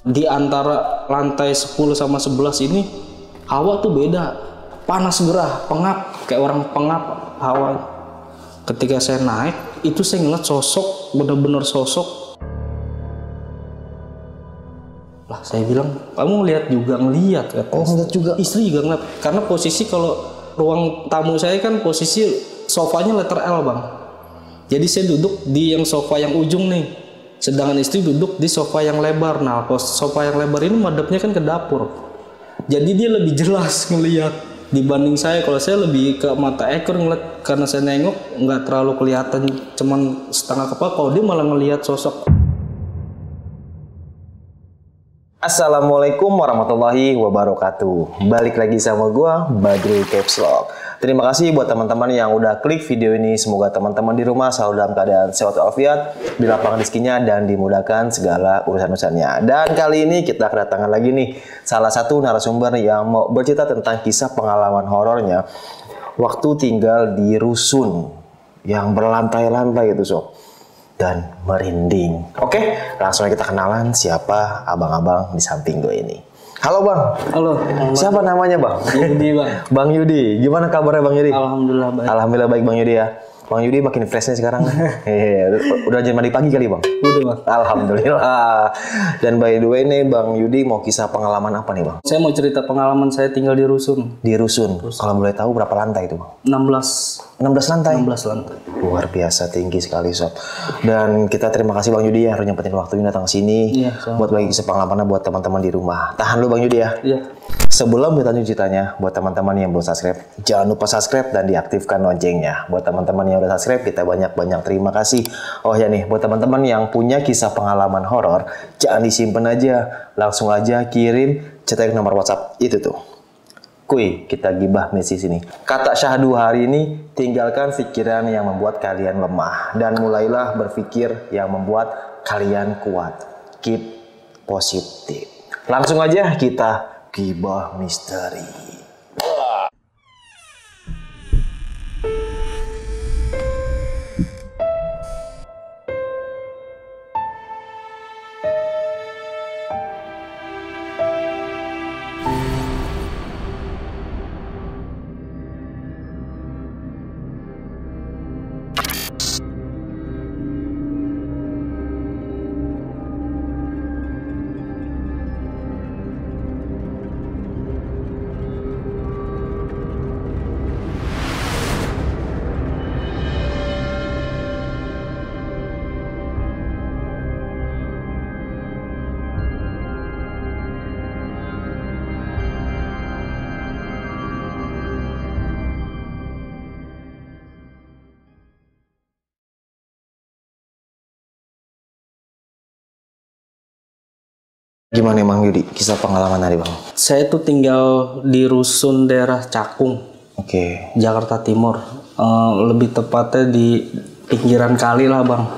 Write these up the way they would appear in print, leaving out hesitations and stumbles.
Di antara lantai 10 sama 11 ini hawa tuh beda, panas gerah, pengap, kayak orang pengap hawa. Ketika saya naik itu saya ngeliat sosok, bener-bener sosok. Lah saya bilang, kamu lihat juga? Ngeliat kan? Oh, ngeliat juga. Istri juga ngeliat, karena posisi kalau ruang tamu saya kan posisi sofanya letter L bang. Jadi saya duduk di yang sofa yang ujung nih, sedangkan istri duduk di sofa yang lebar. Nah, sofa yang lebar ini madepnya kan ke dapur. Jadi dia lebih jelas ngelihat dibanding saya. Kalau saya lebih ke mata ekor ngeliat, karena saya nengok nggak terlalu kelihatan, cuman setengah kepala. Kalau dia malah ngelihat sosok. Assalamualaikum warahmatullahi wabarakatuh. Balik lagi sama gua, Badrul Caps Lock. Terima kasih buat teman-teman yang udah klik video ini. Semoga teman-teman di rumah selalu dalam keadaan sehat walafiat, dilapangkan rezekinya dan dimudahkan segala urusan-urusannya. Dan kali ini kita kedatangan lagi nih salah satu narasumber yang mau bercerita tentang kisah pengalaman horornya waktu tinggal di rusun yang berlantai-lantai itu sob, dan merinding. Oke, langsung kita kenalan siapa abang-abang di samping gue ini. Halo bang. Halo. Siapa namanya bang? Yudi bang. Bang Yudi. Gimana kabarnya bang Yudi? Alhamdulillah baik. Alhamdulillah baik bang Yudi ya. Bang Yudi makin fresh nih sekarang. Udah jam mandi pagi kali bang? Udah bang. Alhamdulillah. Dan by the way nih bang Yudi mau kisah pengalaman apa nih bang? Saya mau cerita pengalaman saya tinggal di rusun. Di rusun. Kalau boleh tahu berapa lantai itu bang? 16 lantai? 16 lantai. Luar biasa tinggi sekali sob. Dan kita terima kasih Bang Yudi ya udah nyempetin waktunya datang ke sini buat bagi kisah pengalamannya buat teman-teman di rumah. Tahan dulu Bang Yudi ya. Iya. Sebelum kita lanjut ceritanya, buat teman-teman yang belum subscribe, jangan lupa subscribe dan diaktifkan loncengnya. Buat teman-teman yang udah subscribe, kita banyak-banyak terima kasih. Oh ya nih, buat teman-teman yang punya kisah pengalaman horor, jangan disimpan aja, langsung aja kirim cetak nomor WhatsApp itu tuh. Kuy, kita gibah misi sini. Kata syahdu hari ini, tinggalkan pikiran yang membuat kalian lemah dan mulailah berpikir yang membuat kalian kuat. Keep positif. Langsung aja kita gibah misteri. Gimana Bang Yudi, kisah pengalaman tadi Bang? Saya tuh tinggal di rusun daerah Cakung, Jakarta Timur. Lebih tepatnya di pinggiran kali lah Bang.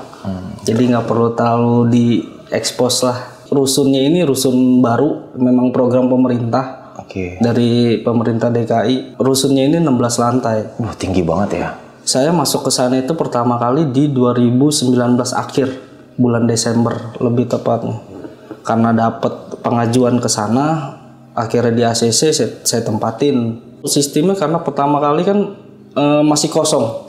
Jadi nggak perlu terlalu diekspos lah. Rusunnya ini rusun baru, memang program pemerintah. Dari pemerintah DKI. Rusunnya ini 16 lantai. Tinggi banget ya. Saya masuk ke sana itu pertama kali di 2019 akhir, bulan Desember lebih tepatnya. Karena dapat pengajuan ke sana, akhirnya di ACC saya tempatin. Sistemnya karena pertama kali kan masih kosong.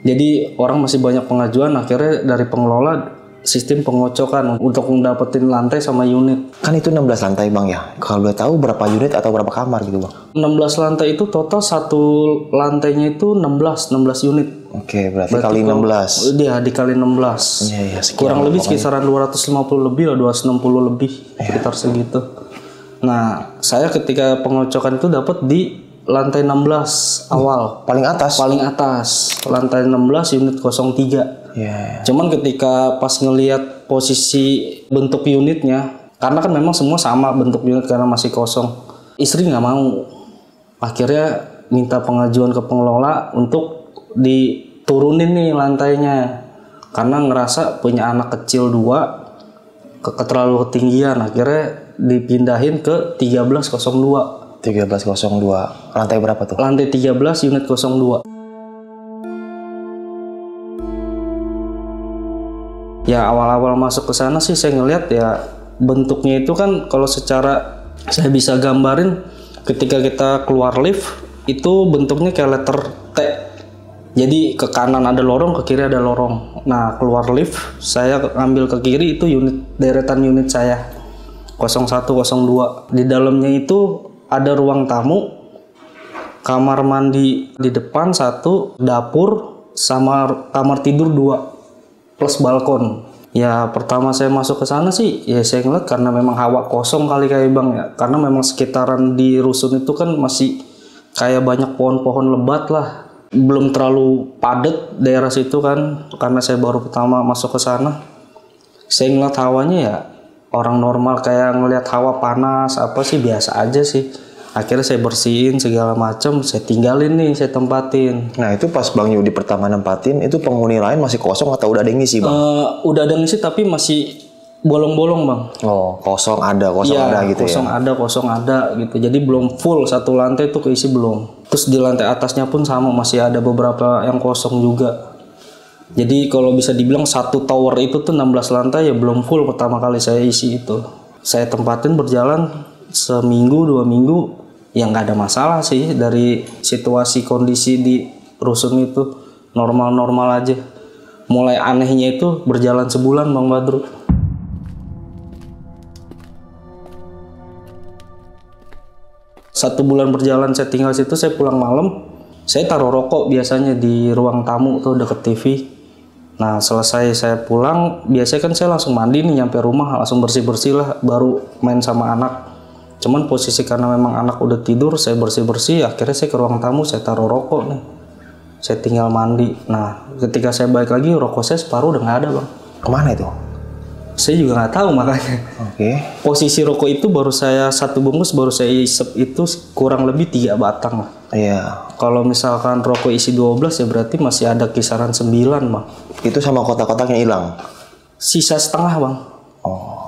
Jadi orang masih banyak pengajuan, akhirnya dari pengelola sistem pengocokan untuk mendapetin lantai sama unit. Kan itu 16 lantai Bang ya? Kalau boleh tahu berapa unit atau berapa kamar gitu Bang? 16 lantai itu total satu lantainya itu 16 unit. Berarti kali 16. Iya, dikali 16. Iya, kurang lebih sekisaran 250 lebih lah, 260 lebih, sekitar segitu. Nah, saya ketika pengocokan itu dapat di lantai 16 awal. Paling atas? Paling atas. Lantai 16 unit 03. Cuman ketika pas ngelihat posisi bentuk unitnya, karena kan memang semua sama bentuk unit karena masih kosong. Istri nggak mau. Akhirnya minta pengajuan ke pengelola untuk diturunin nih lantainya, karena ngerasa punya anak kecil 2 terlalu ketinggian. Akhirnya dipindahin ke 1302. 1302. Lantai berapa tuh? Lantai 13 unit 02. Ya awal-awal masuk ke sana sih saya ngeliat ya bentuknya itu kan kalau secara saya bisa gambarin, ketika kita keluar lift itu bentuknya kayak letter T. Jadi ke kanan ada lorong, ke kiri ada lorong. Nah, keluar lift saya ambil ke kiri, itu deretan unit saya 01, 02. Di dalamnya itu ada ruang tamu, kamar mandi di depan 1, dapur sama kamar tidur 2 plus balkon. Ya pertama saya masuk ke sana sih, ya saya ngeliat karena memang hawa kosong kali kayak Bang ya. Karena memang sekitaran di rusun itu kan masih kayak banyak pohon-pohon lebat lah. Belum terlalu padat daerah situ kan, karena saya baru pertama masuk ke sana. Saya ngeliat hawanya ya orang normal, kayak ngeliat hawa panas apa sih, biasa aja sih. Akhirnya saya bersihin segala macam, saya tinggalin nih, saya tempatin. Nah itu pas Bang Yudi pertama nempatin, itu penghuni lain masih kosong atau udah ada yang ngisi Bang? Udah ada ngisi tapi masih bolong-bolong Bang. Oh, kosong ada gitu kosong ada gitu. Jadi belum full satu lantai itu keisi belum. Terus di lantai atasnya pun sama, masih ada beberapa yang kosong juga. Jadi kalau bisa dibilang satu tower itu tuh 16 lantai ya belum full pertama kali saya isi itu. Saya tempatin berjalan seminggu 2 minggu ya nggak ada masalah sih. Dari situasi kondisi di rusun itu normal-normal aja. Mulai anehnya itu berjalan sebulan Bang Badru. Satu bulan berjalan saya tinggal situ, saya pulang malam, saya taruh rokok biasanya di ruang tamu tuh deket TV. Nah selesai saya pulang, biasanya kan saya langsung mandi nih, nyampe rumah langsung bersih-bersih lah, baru main sama anak. Cuman posisi karena memang anak udah tidur, saya bersih-bersih, akhirnya saya ke ruang tamu, saya taruh rokok nih. Saya tinggal mandi. Nah ketika saya balik lagi, rokok saya separuh udah nggak ada Bang. Kemana itu? Saya juga nggak tahu makanya. Oke. Posisi rokok itu baru saya 1 bungkus, baru saya isep itu kurang lebih 3 batang lah. Iya. Kalau misalkan rokok isi 12 ya berarti masih ada kisaran 9 Bang. Itu sama kotak-kotaknya hilang? Sisa setengah Bang. Oh.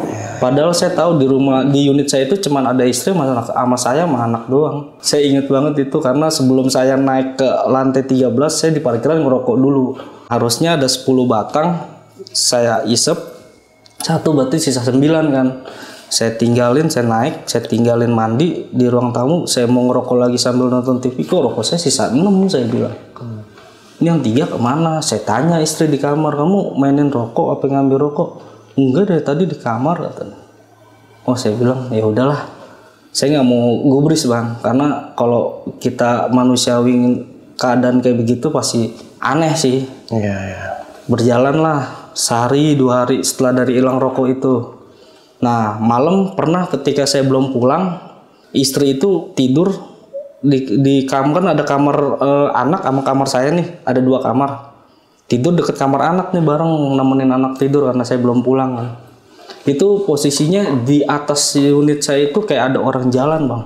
Yeah. Padahal saya tahu di rumah, di unit saya itu cuman ada istri sama saya sama anak doang. Saya ingat banget itu karena sebelum saya naik ke lantai 13 saya di parkiran ngerokok dulu. Harusnya ada 10 batang, saya isep 1 berarti sisa 9 kan. Saya tinggalin, saya naik, saya tinggalin mandi di ruang tamu, saya mau ngerokok lagi sambil nonton TV, kok rokok saya sisa 6, saya bilang. Ini yang 3 kemana? Saya tanya istri di kamar, kamu mainin rokok apa ngambil rokok? Enggak, dari tadi di kamar katanya. Oh saya bilang ya udahlah, saya nggak mau gubris Bang, karena kalau kita manusiawi keadaan kayak begitu pasti aneh sih. Iya, iya. Berjalanlah sehari 2 hari setelah dari hilang rokok itu. Nah malam pernah ketika saya belum pulang, istri itu tidur di kamar, kan ada kamar anak sama kamar saya nih, ada 2 kamar. Tidur deket kamar anak nih bareng, nemenin anak tidur karena saya belum pulang kan. Itu posisinya di atas unit saya itu kayak ada orang jalan Bang.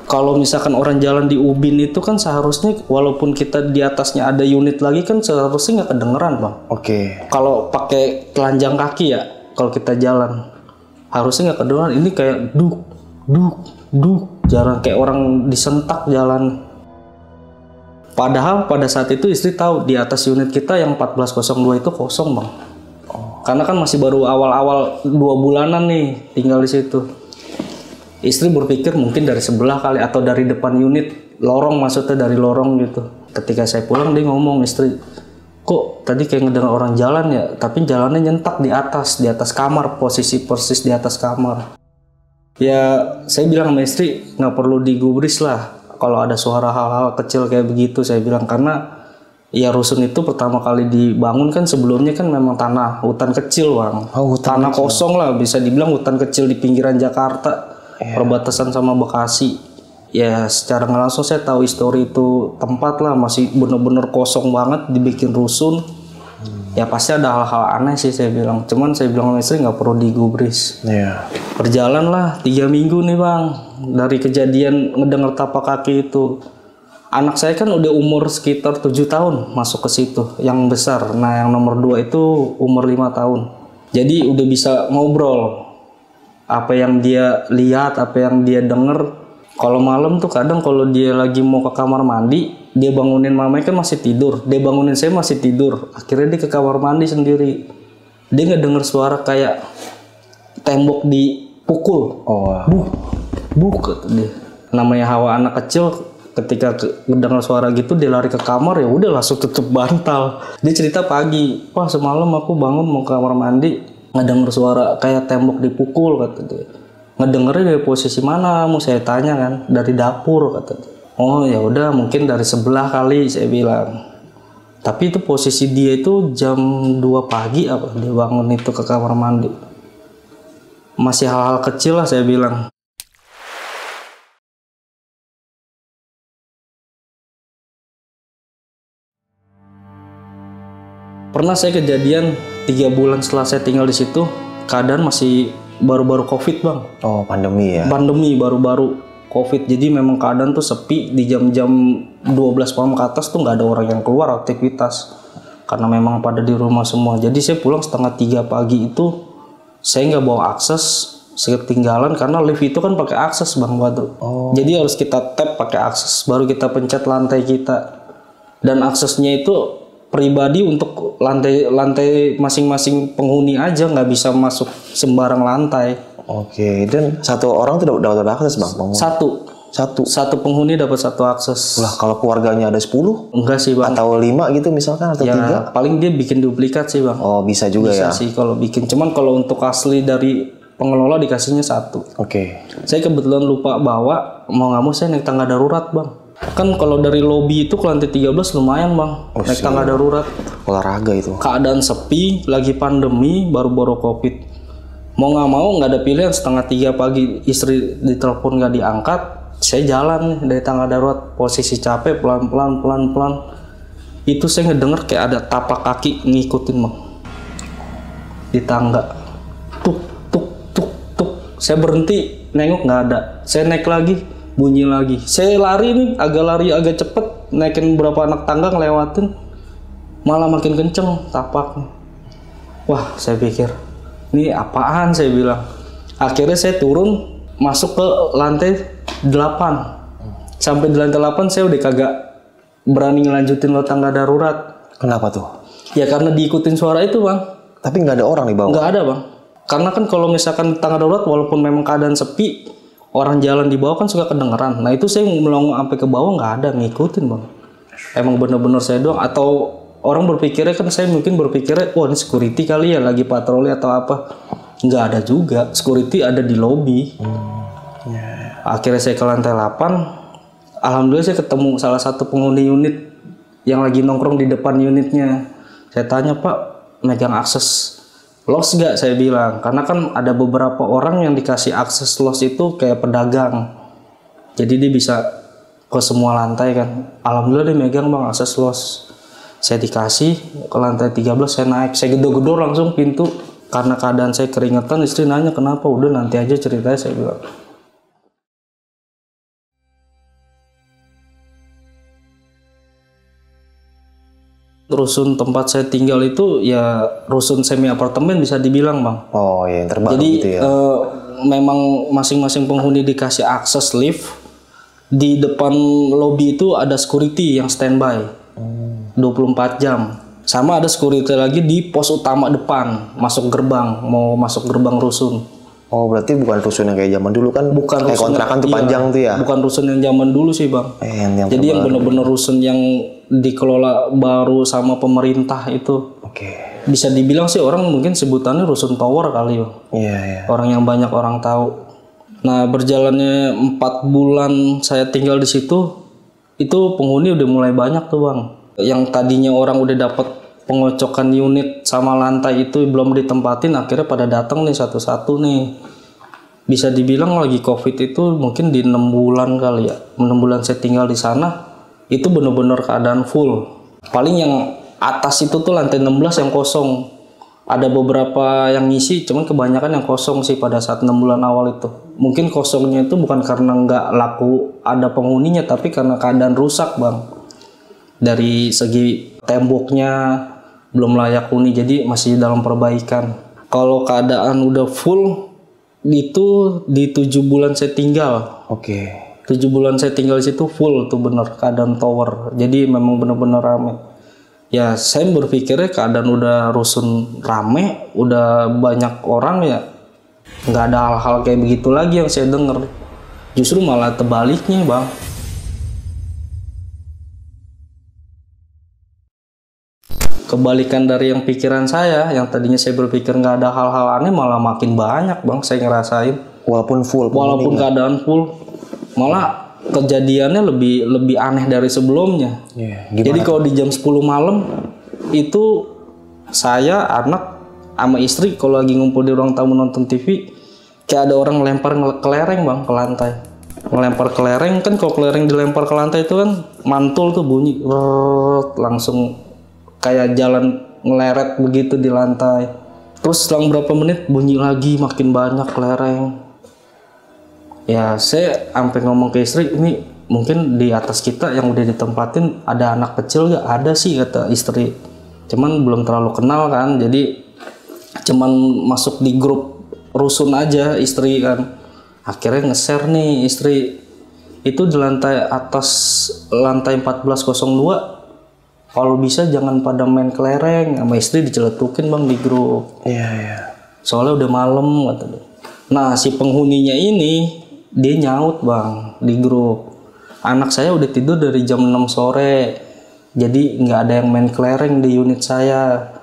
Kalau misalkan orang jalan di ubin itu kan seharusnya walaupun kita di atasnya ada unit lagi kan seharusnya nggak kedengeran Bang. Oke. Kalau pakai telanjang kaki ya, kalau kita jalan harusnya nggak kedengeran. Ini kayak duk jalan kayak orang disentak jalan. Padahal pada saat itu istri tahu di atas unit kita yang 1402 itu kosong Bang. Karena kan masih baru awal-awal 2 bulanan nih tinggal di situ. Istri berpikir mungkin dari sebelah kali atau dari depan unit, lorong maksudnya dari lorong gitu. Ketika saya pulang dia ngomong, istri, kok tadi kayak ngedengar orang jalan ya, tapi jalannya nyentak di atas kamar, posisi persis di atas kamar. Ya saya bilang sama istri nggak perlu digubris lah kalau ada suara hal-hal kecil kayak begitu, saya bilang, karena ya rusun itu pertama kali dibangun kan sebelumnya kan memang tanah hutan kecil Bang. Oh, tanah kecil. Kosong lah, bisa dibilang hutan kecil di pinggiran Jakarta. Perbatasan sama Bekasi. Ya secara nggak langsung saya tahu histori itu tempat lah masih bener-bener kosong banget, dibikin rusun. Ya pasti ada hal-hal aneh sih saya bilang. Cuman saya bilang sama istri nggak perlu digubris. Berjalan lah 3 minggu nih Bang dari kejadian ngedenger tapak kaki itu. Anak saya kan udah umur sekitar 7 tahun masuk ke situ yang besar. Nah yang nomor 2 itu umur 5 tahun. Jadi udah bisa ngobrol. Apa yang dia lihat, apa yang dia denger. Kalau malam tuh kadang kalau dia lagi mau ke kamar mandi, dia bangunin mamanya kan masih tidur, dia bangunin saya masih tidur. Akhirnya dia ke kamar mandi sendiri. Dia nggak denger suara kayak tembok dipukul. Buh kata dia. Namanya Hawa anak kecil, ketika mendengar suara gitu dia lari ke kamar, ya udah langsung tutup bantal. Dia cerita pagi, "Wah, semalam aku bangun mau ke kamar mandi, ngedenger suara kayak tembok dipukul," kata dia. "Ngedengernya dari posisi mana?" Mau saya tanya kan, "Dari dapur," kata dia. "Oh ya udah, mungkin dari sebelah kali," saya bilang. Tapi itu posisi dia itu jam 2 pagi apa dia bangun itu ke kamar mandi. Masih hal-hal kecil lah saya bilang. Pernah saya kejadian 3 bulan setelah saya tinggal di situ, keadaan masih baru-baru COVID, Bang. Oh, pandemi ya? Pandemi baru-baru COVID, jadi memang keadaan tuh sepi. Di jam-jam 12 malam ke atas tuh nggak ada orang yang keluar aktivitas, karena memang pada di rumah semua. Jadi saya pulang setengah 3 pagi itu, saya nggak bawa akses, saya ketinggalan karena lift itu kan pakai akses, Bang Badru. Jadi harus kita tap pakai akses, baru kita pencet lantai kita. Dan aksesnya itu pribadi untuk lantai masing-masing penghuni aja, nggak bisa masuk sembarang lantai. Oke, dan satu orang tuh dapat akses, Bang? Satu penghuni dapat satu akses. Lah, kalau keluarganya ada 10? Enggak sih, Bang. Atau 5 gitu misalkan, atau 3? Paling dia bikin duplikat sih, Bang. Oh, bisa juga ya? Bisa sih kalau bikin. Cuman kalau untuk asli dari pengelola dikasihnya 1. Oke. Saya kebetulan lupa bawa, mau nggak mau saya naik tangga darurat, Bang. Kan kalau dari lobi itu ke lantai 13 lumayan, Bang. Naik tangga darurat. Olahraga itu. Keadaan sepi, lagi pandemi, baru-baru COVID. Mau nggak mau nggak ada pilihan, setengah 3 pagi istri ditelepon nggak diangkat, saya jalan nih dari tangga darurat, posisi capek, pelan. Itu saya ngedenger kayak ada tapak kaki ngikutin, Bang, di tangga. Tuk. Saya berhenti, nengok nggak ada. Saya naik lagi, bunyi lagi. Saya lari nih, agak cepet, naikin beberapa anak tangga ngelewatin, malah makin kenceng tapaknya. Wah, saya pikir ini apaan, saya bilang. Akhirnya saya turun, masuk ke lantai 8. Sampai di lantai 8 saya udah kagak berani ngelanjutin lo tangga darurat. Kenapa tuh? Ya karena diikutin suara itu, Bang. Tapi nggak ada orang di bawah? Nggak ada, Bang. Karena kan kalau misalkan tangga darurat, walaupun memang keadaan sepi, orang jalan di bawah kan suka kedengeran. Nah itu saya melongo sampai ke bawah, nggak ada ngikutin, Bang. Emang bener-bener saya doang. Atau orang berpikirnya kan, saya mungkin berpikirnya, wah ini security kali ya, lagi patroli atau apa. Nggak ada juga, security ada di lobi. Akhirnya saya ke lantai 8. Alhamdulillah saya ketemu salah satu penghuni unit yang lagi nongkrong di depan unitnya. Saya tanya, "Pak, megang akses los nggak?" Saya bilang, karena kan ada beberapa orang yang dikasih akses los itu kayak pedagang. Jadi dia bisa ke semua lantai kan. Alhamdulillah dia megang, Bang, akses los. Saya dikasih ke lantai 13, saya naik, saya gedor-gedor langsung pintu. Karena keadaan saya keringetan, istri nanya kenapa, udah nanti aja ceritanya, saya bilang. Rusun tempat saya tinggal itu ya rusun semi apartemen bisa dibilang, Bang. Oh ya, yang terbaru. Jadi gitu ya. memang masing-masing penghuni dikasih akses lift. Di depan lobi itu ada security yang standby 24 jam. Sama ada security lagi di pos utama depan, masuk gerbang, mau masuk gerbang rusun. Oh, berarti bukan rusun yang kayak zaman dulu kan? Bukan kayak rusun kontrakan tuh iya, panjang tuh ya? Bukan rusun yang zaman dulu sih, Bang. Jadi yang bener-bener rusun yang dikelola baru sama pemerintah itu. Oke. Bisa dibilang sih orang mungkin sebutannya rusun tower kali, Bang. Iya. Orang yang banyak orang tahu. Nah, berjalannya 4 bulan saya tinggal di situ, itu penghuni udah mulai banyak tuh, Bang. Yang tadinya orang udah dapat pengocokan unit sama lantai itu belum ditempatin, akhirnya pada datang nih satu-satu nih. Bisa dibilang lagi COVID itu mungkin di 6 bulan kali ya. 6 bulan saya tinggal di sana, itu bener-bener keadaan full. Paling yang atas itu tuh lantai 16 yang kosong. Ada beberapa yang ngisi, cuman kebanyakan yang kosong sih pada saat 6 bulan awal itu. Mungkin kosongnya itu bukan karena nggak laku ada penghuninya, tapi karena keadaan rusak, Bang. Dari segi temboknya belum layak huni, jadi masih dalam perbaikan. Kalau keadaan udah full, itu di 7 bulan saya tinggal. Oke. 7 bulan saya tinggal di situ full tuh bener keadaan tower. Jadi memang bener-bener rame. Ya saya berpikirnya keadaan udah rusun rame, udah banyak orang ya, nggak ada hal-hal kayak begitu lagi yang saya dengar. Justru malah terbaliknya bang. Kebalikan dari yang pikiran saya, yang tadinya saya berpikir nggak ada hal-hal aneh, malah makin banyak bang saya ngerasain. Walaupun full. Walaupun keadaan full, malah kejadiannya lebih aneh dari sebelumnya. Jadi kalau di jam 10 malam itu saya, anak, sama istri kalau lagi ngumpul di ruang tamu nonton TV, kayak ada orang ngelempar kelereng bang ke lantai. Ngelempar kelereng kan, kalau kelereng dilempar ke lantai itu kan mantul tuh bunyi, langsung kayak jalan ngeleret begitu di lantai. Terus selang berapa menit bunyi lagi, makin banyak kelereng. Ya saya sampai ngomong ke istri, ini mungkin di atas kita yang udah ditempatin ada anak kecil gak? Ada sih kata istri. Cuman belum terlalu kenal kan, jadi cuman masuk di grup rusun aja istri kan. Akhirnya nge-share nih istri, itu di lantai atas, lantai 1402. Kalau bisa jangan pada main kelereng. Sama istri diceletukin bang di grup. Iya. Soalnya udah malam katanya. Nah si penghuninya ini dia nyaut bang di grup, anak saya udah tidur dari jam 6 sore, jadi nggak ada yang main kelereng di unit saya.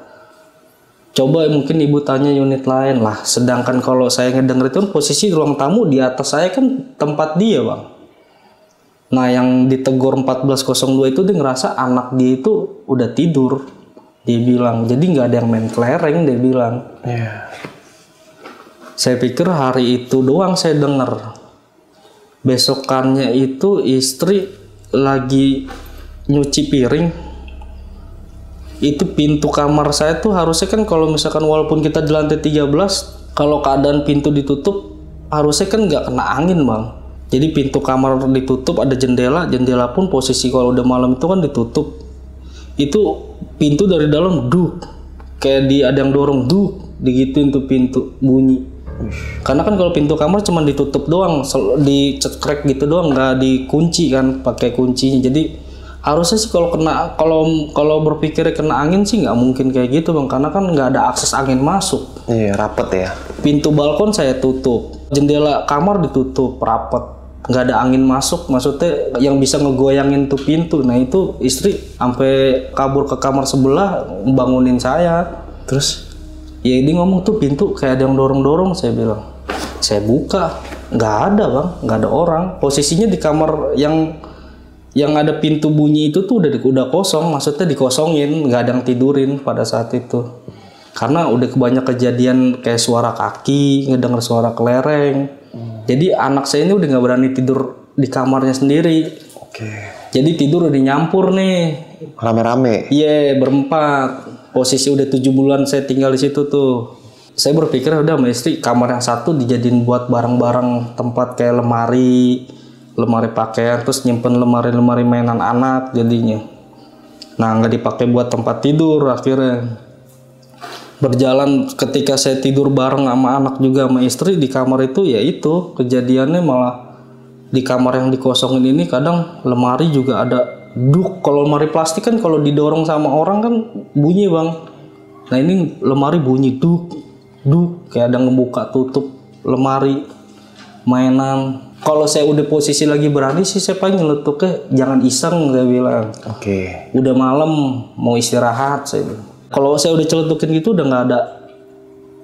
Coba mungkin ibu tanya unit lain lah. Sedangkan kalau saya ngedenger itu posisi ruang tamu di atas saya kan tempat dia bang. Nah yang ditegur 1402 itu dia ngerasa anak dia itu udah tidur, dia bilang. Jadi nggak ada yang main kelereng dia bilang. Saya pikir hari itu doang saya denger. Besokannya itu istri lagi nyuci piring. Itu pintu kamar saya tuh harusnya kan kalau misalkan walaupun kita di lantai 13, kalau keadaan pintu ditutup harusnya kan nggak kena angin bang. Jadi pintu kamar ditutup, ada jendela pun posisi kalau udah malam itu kan ditutup. Itu pintu dari dalam kayak ada yang dorong digituin tuh pintu bunyi. Karena kan kalau pintu kamar cuma ditutup doang, dicekrek gitu doang, nggak dikunci kan pakai kuncinya. Jadi harusnya sih kalau berpikir kena angin sih nggak mungkin kayak gitu bang, karena kan nggak ada akses angin masuk. Iya, rapet ya. Pintu balkon saya tutup, jendela kamar ditutup rapet, nggak ada angin masuk, maksudnya yang bisa ngegoyangin tuh pintu. Nah itu istri sampai kabur ke kamar sebelah bangunin saya. Terus ya dia ngomong tuh pintu kayak ada yang dorong-dorong. Saya bilang, saya buka, nggak ada bang, nggak ada orang. Posisinya di kamar yang ada pintu bunyi itu tuh udah kosong, maksudnya dikosongin, nggak ada yang tidurin pada saat itu. Karena udah banyak kejadian kayak suara kaki, ngedenger suara kelereng. Jadi anak saya ini udah nggak berani tidur di kamarnya sendiri. Jadi tidur udah nyampur nih. Rame-rame. Iya, berempat. Posisi udah 7 bulan saya tinggal di situ tuh. Saya berpikir udah sama istri kamar yang satu dijadiin buat barang-barang tempat kayak lemari pakaian, terus nyimpen lemari mainan anak jadinya. Nah nggak dipakai buat tempat tidur. Akhirnya berjalan ketika saya tidur bareng sama anak juga sama istri di kamar itu, ya itu kejadiannya malah di kamar yang dikosongin ini kadang lemari juga ada kalau lemari plastik kan kalau didorong sama orang kan bunyi bang. Nah ini lemari bunyi kayak ada ngebuka tutup lemari mainan. Kalau saya udah posisi lagi berani sih saya paling nyeletuknya jangan iseng, saya bilang. Udah malam mau istirahat saya bilang. Kalau saya udah celetukin gitu udah nggak ada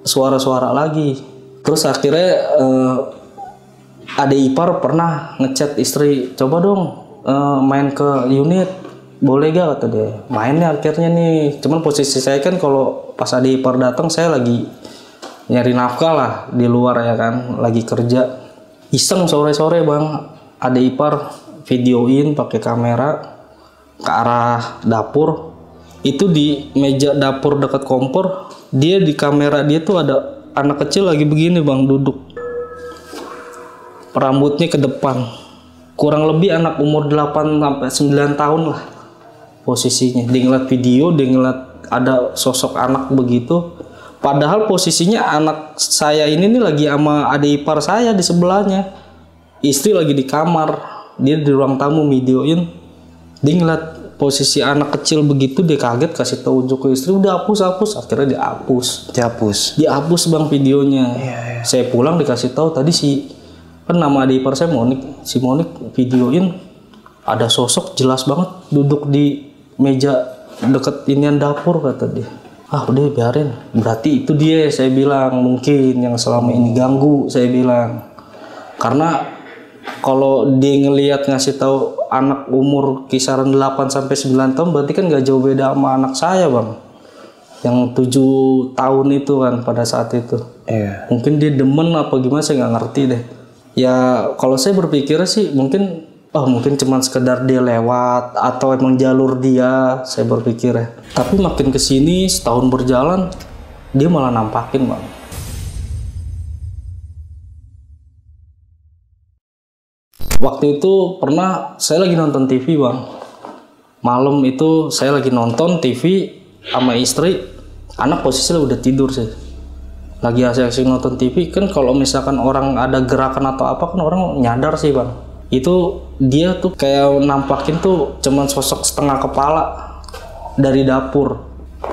suara-suara lagi. Terus akhirnya adik ipar pernah ngechat istri, coba dong main ke unit, boleh gak kata dia. Mainnya akhirnya nih, cuman posisi saya kan kalau pas adik ipar datang saya lagi nyari nafkah lah di luar ya kan, lagi kerja. Iseng sore-sore bang, adik ipar videoin pakai kamera ke arah dapur. Itu di meja dapur dekat kompor, dia di kamera dia tuh ada anak kecil lagi begini bang, duduk, rambutnya ke depan, kurang lebih anak umur 8-9 tahun lah posisinya. Dia ngeliat video, dia ngeliat ada sosok anak begitu, padahal posisinya anak saya ini nih lagi sama adik ipar saya di sebelahnya. Istri lagi di kamar, dia di ruang tamu videoin, dia ngeliat posisi anak kecil begitu, dia kaget, kasih tahu ke istri, udah hapus. Akhirnya dihapus bang videonya. Saya pulang dikasih tahu tadi kan nama adik ipar saya Monik, si Monik videoin ada sosok jelas banget duduk di meja deket inian dapur, kata dia. Udah biarin, berarti itu dia, saya bilang, mungkin yang selama ini ganggu, saya bilang. Karena kalau dia ngelihat ngasih tahu anak umur kisaran 8 sampai 9 tahun, berarti kan gak jauh beda sama anak saya bang, yang 7 tahun itu kan pada saat itu. Mungkin dia demen apa gimana, saya nggak ngerti deh. Ya kalau saya berpikir sih mungkin cuman sekedar dia lewat atau emang jalur dia, saya berpikir ya. Tapi makin kesini setahun berjalan, dia malah nampakin bang. Waktu itu pernah saya lagi nonton TV bang. Malam itu saya lagi nonton TV sama istri, anak posisinya udah tidur sih. Lagi asik-asik nonton TV, kan kalau misalkan orang ada gerakan atau apa kan orang nyadar sih bang. Itu dia tuh kayak nampakin tuh cuman sosok setengah kepala dari dapur.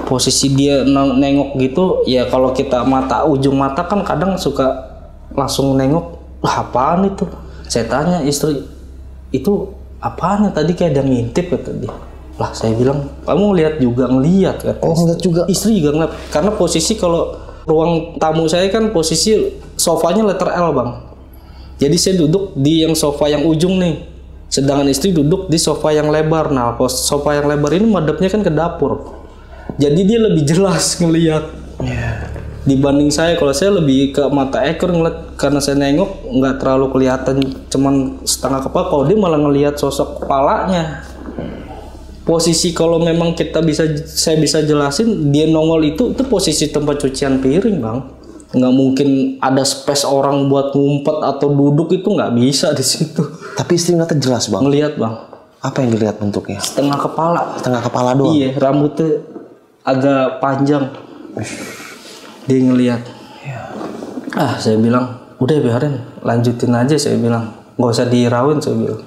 Posisi dia nengok gitu ya, kalau kita ujung mata kan kadang suka langsung nengok, apaan itu? Saya tanya istri, itu apaan ya tadi, kayak ada ngintip, kata dia. Lah saya bilang, kamu lihat juga? Ngelihat kan? Ngeliat juga. Istri juga ngeliat, karena posisi kalau ruang tamu saya kan posisi sofanya letter L bang. Jadi saya duduk di yang sofa yang ujung nih, sedangkan istri duduk di sofa yang lebar. Nah sofa yang lebar ini madepnya kan ke dapur, jadi dia lebih jelas ngelihat dibanding saya. Kalau saya lebih ke mata ekor ngeliat, karena saya nengok nggak terlalu kelihatan, cuman setengah kepala. Kalau dia malah ngelihat sosok kepalanya. Posisi kalau memang saya bisa jelasin, dia nongol itu posisi tempat cucian piring bang. Nggak mungkin ada space orang buat ngumpet atau duduk, itu nggak bisa di situ. Tapi istri ngeliatnya jelas bang. Ngelihat bang. Apa yang dilihat bentuknya? Setengah kepala. Setengah kepala doang. Iya, rambutnya agak panjang. Dia ngelihat. Saya bilang, udah biarin, lanjutin aja, saya bilang, nggak usah dirawin, saya bilang.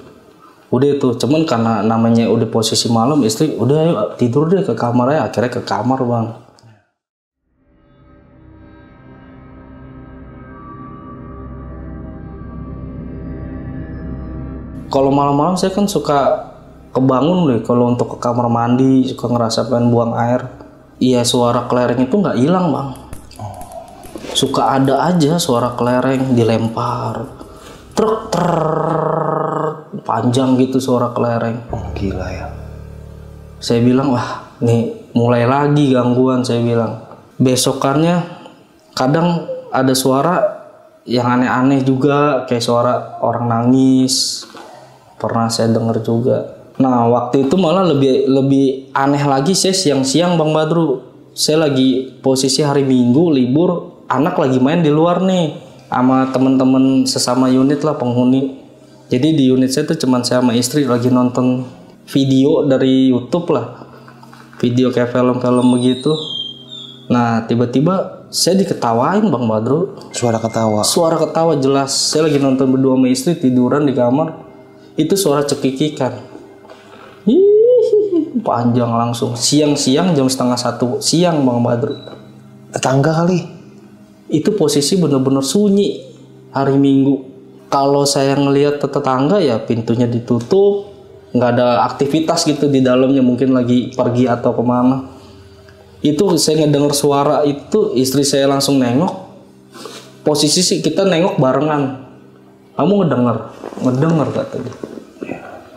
Udah itu, cuman karena namanya udah posisi malam, istri udah ayo tidur deh ke kamar ya. Akhirnya ke kamar bang. Kalau malam-malam saya kan suka kebangun deh kalau untuk ke kamar mandi, suka ngerasa pengen buang air. Iya, suara kelereng itu nggak hilang bang. Suka ada aja suara kelereng dilempar, truk panjang gitu suara kelereng. Gila ya. Saya bilang, wah nih mulai lagi gangguan, saya bilang. Besokannya kadang ada suara yang aneh-aneh juga, kayak suara orang nangis. Pernah saya dengar juga. Nah waktu itu malah lebih aneh lagi, saya siang-siang bang Badru. Saya lagi posisi hari Minggu libur, anak lagi main di luar nih sama temen-temen sesama unit lah, penghuni. Jadi di unit saya tuh cuman saya sama istri lagi nonton video dari YouTube lah, video kayak film-film begitu. Nah tiba-tiba saya diketawain bang Badru. Suara ketawa. Suara ketawa jelas. Saya lagi nonton berdua sama istri tiduran di kamar. Itu suara cekikikan. Panjang langsung. Siang-siang jam 12:30 siang bang Badru. Tetangga kali. Itu posisi bener-bener sunyi hari Minggu. Kalau saya ngelihat tetangga ya pintunya ditutup, nggak ada aktivitas gitu di dalamnya, mungkin lagi pergi atau kemana. Itu saya ngedenger suara itu, istri saya langsung nengok. Posisi sih kita nengok barengan. Kamu ngedenger kata dia.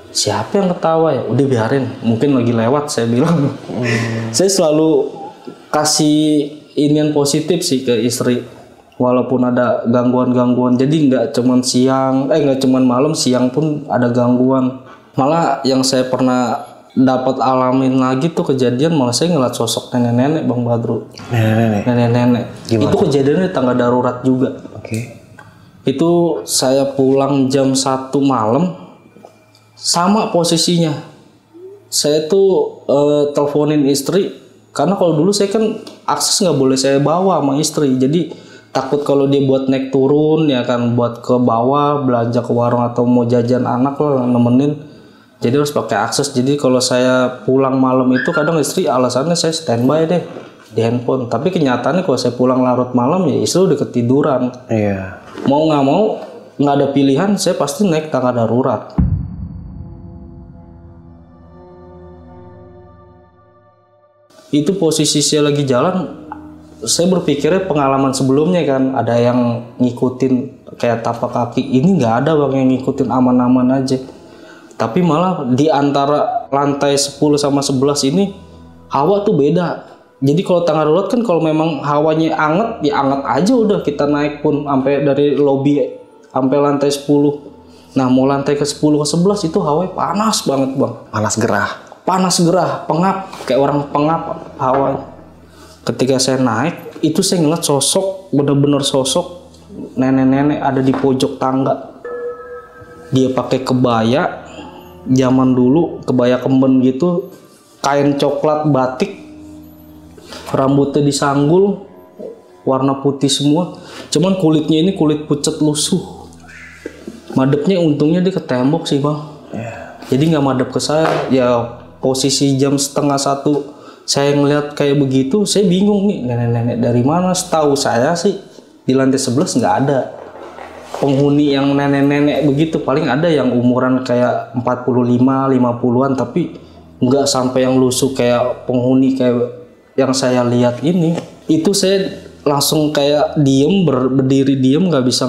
Siapa yang ketawa ya? Udah biarin, mungkin lagi lewat, saya bilang. Saya selalu kasih inian positif sih ke istri, walaupun ada gangguan-gangguan. Jadi nggak cuman nggak cuman malam, siang pun ada gangguan. Malah yang saya pernah dapat alamin lagi tuh kejadian, malah saya ngeliat sosok nenek-nenek bang Badru. Nenek-nenek. Itu kejadiannya di tangga darurat juga. Itu saya pulang jam 1 malam, sama posisinya. Saya tuh teleponin istri, karena kalau dulu saya kan akses nggak boleh saya bawa sama istri, jadi takut kalau dia buat naik turun ya kan, buat ke bawah belanja ke warung atau mau jajan anak lah nemenin, Jadi harus pakai akses. Jadi kalau saya pulang malam itu kadang istri alasannya saya standby deh di handphone. Tapi kenyataannya kalau saya pulang larut malam ya istri udah ketiduran. Iya. Mau nggak mau nggak ada pilihan, saya pasti naik tangga darurat. Itu posisi saya lagi jalan, saya berpikirnya pengalaman sebelumnya kan ada yang ngikutin kayak tapak kaki. Ini nggak ada bang yang ngikutin aman-aman aja. Tapi malah di antara lantai 10 sama 11 ini hawa tuh beda. Jadi kalau tangga darurat kan kalau memang hawanya anget ya anget aja udah kita naik pun sampai dari lobi sampai lantai 10. Nah mau lantai ke 10 ke 11 itu hawanya panas banget bang. Panas gerah. Panas gerah, pengap kayak orang pengap hawa. Ketika saya naik itu saya ngeliat sosok, bener-bener sosok nenek-nenek ada di pojok tangga. Dia pakai kebaya zaman dulu, kebaya kemben gitu, kain coklat batik, rambutnya disanggul, warna putih semua. Cuman kulitnya ini kulit pucat lusuh. Madepnya untungnya dia ke tembok sih bang. Jadi nggak madep ke saya. Ya posisi jam 12:30 saya ngeliat kayak begitu, saya bingung nih nenek-nenek dari mana. Setahu saya sih di lantai 11 nggak ada penghuni yang nenek-nenek begitu. Paling ada yang umuran kayak 45-50-an, tapi nggak sampai yang lusuh kayak penghuni kayak yang saya lihat ini. Itu saya langsung kayak diem, berdiri diem, nggak bisa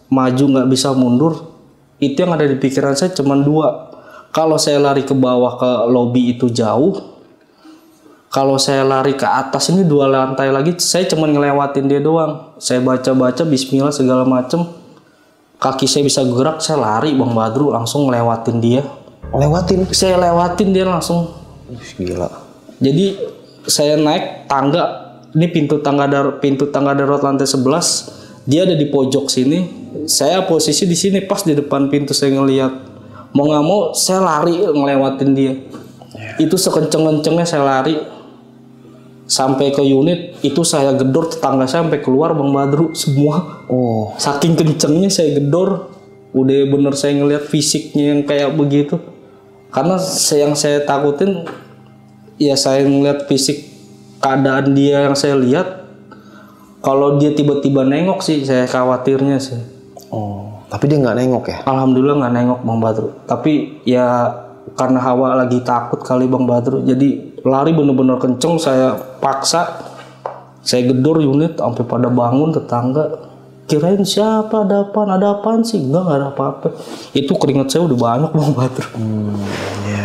maju, nggak bisa mundur. Itu yang ada di pikiran saya cuma dua. Kalau saya lari ke bawah ke lobi itu jauh, kalau saya lari ke atas ini 2 lantai lagi, saya cuma ngelewatin dia doang. Saya baca-baca bismillah segala macem, kaki saya bisa gerak, saya lari bang Badru langsung ngelewatin dia. Lewatin? Saya lewatin dia langsung. Gila. Jadi saya naik tangga, ini pintu tangga darurat lantai 11, dia ada di pojok sini, saya posisi di sini pas di depan pintu. Saya ngelihat, mau nggak mau saya lari ngelewatin dia. Itu sekenceng-kencengnya saya lari sampai ke unit. Itu saya gedor tetangga saya sampai keluar bang Badru semua. Saking kencengnya saya gedor, udah bener saya ngelihat fisiknya yang kayak begitu. Karena yang saya takutin ya saya ngelihat fisik keadaan dia yang saya lihat. Kalau dia tiba-tiba nengok sih saya khawatirnya sih. Tapi dia nggak nengok ya? Alhamdulillah nggak nengok bang Badru. Tapi ya karena hawa lagi takut kali bang Badru, jadi lari bener-bener kenceng. Saya paksa, saya gedor unit sampai pada bangun tetangga. Kirain siapa, ada apaan sih? Enggak ada apa-apa. Itu keringat saya udah banyak bang Badru.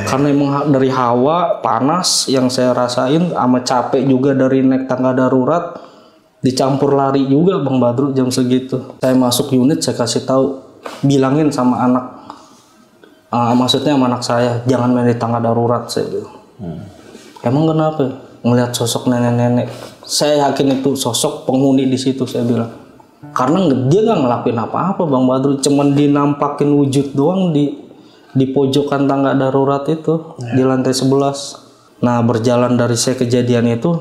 Karena emang dari hawa panas yang saya rasain sama capek juga dari naik tangga darurat, dicampur lari juga bang Badru jam segitu. Saya masuk unit, saya kasih tahu, bilangin sama anak, maksudnya sama anak saya, jangan main di tangga darurat, saya bilang. Emang kenapa? Ngelihat sosok nenek-nenek. Saya yakin itu sosok penghuni di situ, saya bilang. Karena dia nggak ngelakuin apa-apa bang Badru, cuman dinampakin wujud doang di pojokan tangga darurat itu di lantai 11. Nah berjalan dari saya kejadian itu,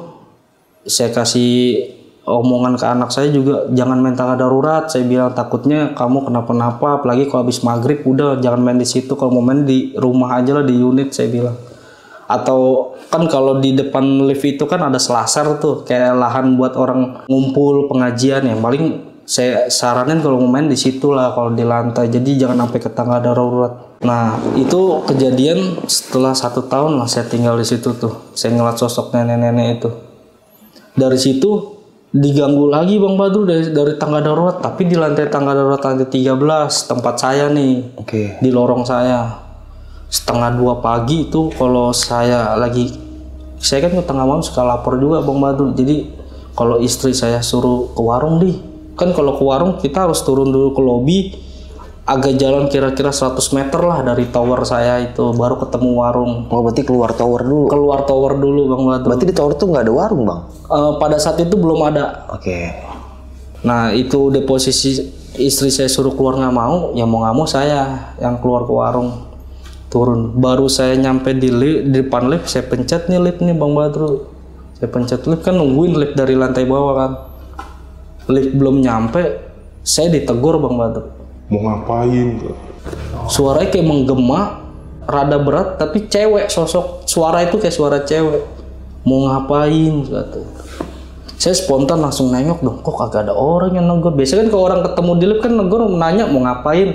saya kasih omongan ke anak saya juga, jangan main tangga darurat. Saya bilang takutnya kamu kenapa-napa, apalagi kalau habis maghrib udah jangan main di situ. Kalau mau main di rumah aja lah, di unit, saya bilang. Atau kan kalau di depan lift itu kan ada selasar tuh, kayak lahan buat orang ngumpul pengajian ya. Paling saya saranin kalau mau main di situ lah, kalau di lantai. Jadi jangan sampai ke tangga darurat. Nah itu kejadian setelah 1 tahun lah saya tinggal di situ tuh. Saya ngeliat sosok nenek-nenek itu. Dari situ diganggu lagi bang Badru dari tangga darurat, tapi di lantai tangga darurat lantai 13 tempat saya nih. Di lorong saya 1:30 pagi itu, kalau saya kan ke tengah malam suka lapar juga bang Badru. Jadi kalau istri saya suruh ke warung kan kalau ke warung kita harus turun dulu ke lobi, agak jalan kira-kira 100 meter lah dari tower saya itu, baru ketemu warung. Berarti keluar tower dulu? Keluar tower dulu bang Badru. Berarti di tower tuh nggak ada warung bang? Pada saat itu belum ada. Nah itu di posisi istri saya suruh keluar nggak mau, ya mau nggak mau saya yang keluar ke warung, turun. Baru saya nyampe di depan lift, saya pencet nih lift nih bang Badru. Saya pencet lift, kan nungguin lift dari lantai bawah kan. Lift belum nyampe, saya ditegur bang Badru. Mau ngapain? Suaranya kayak menggema, rada berat tapi cewek, sosok suara itu kayak suara cewek. Mau ngapain kata. Saya spontan langsung nengok dong, kok kagak ada orang yang negor. Biasanya kan kalau orang ketemu di lift kan negor nanya mau ngapain.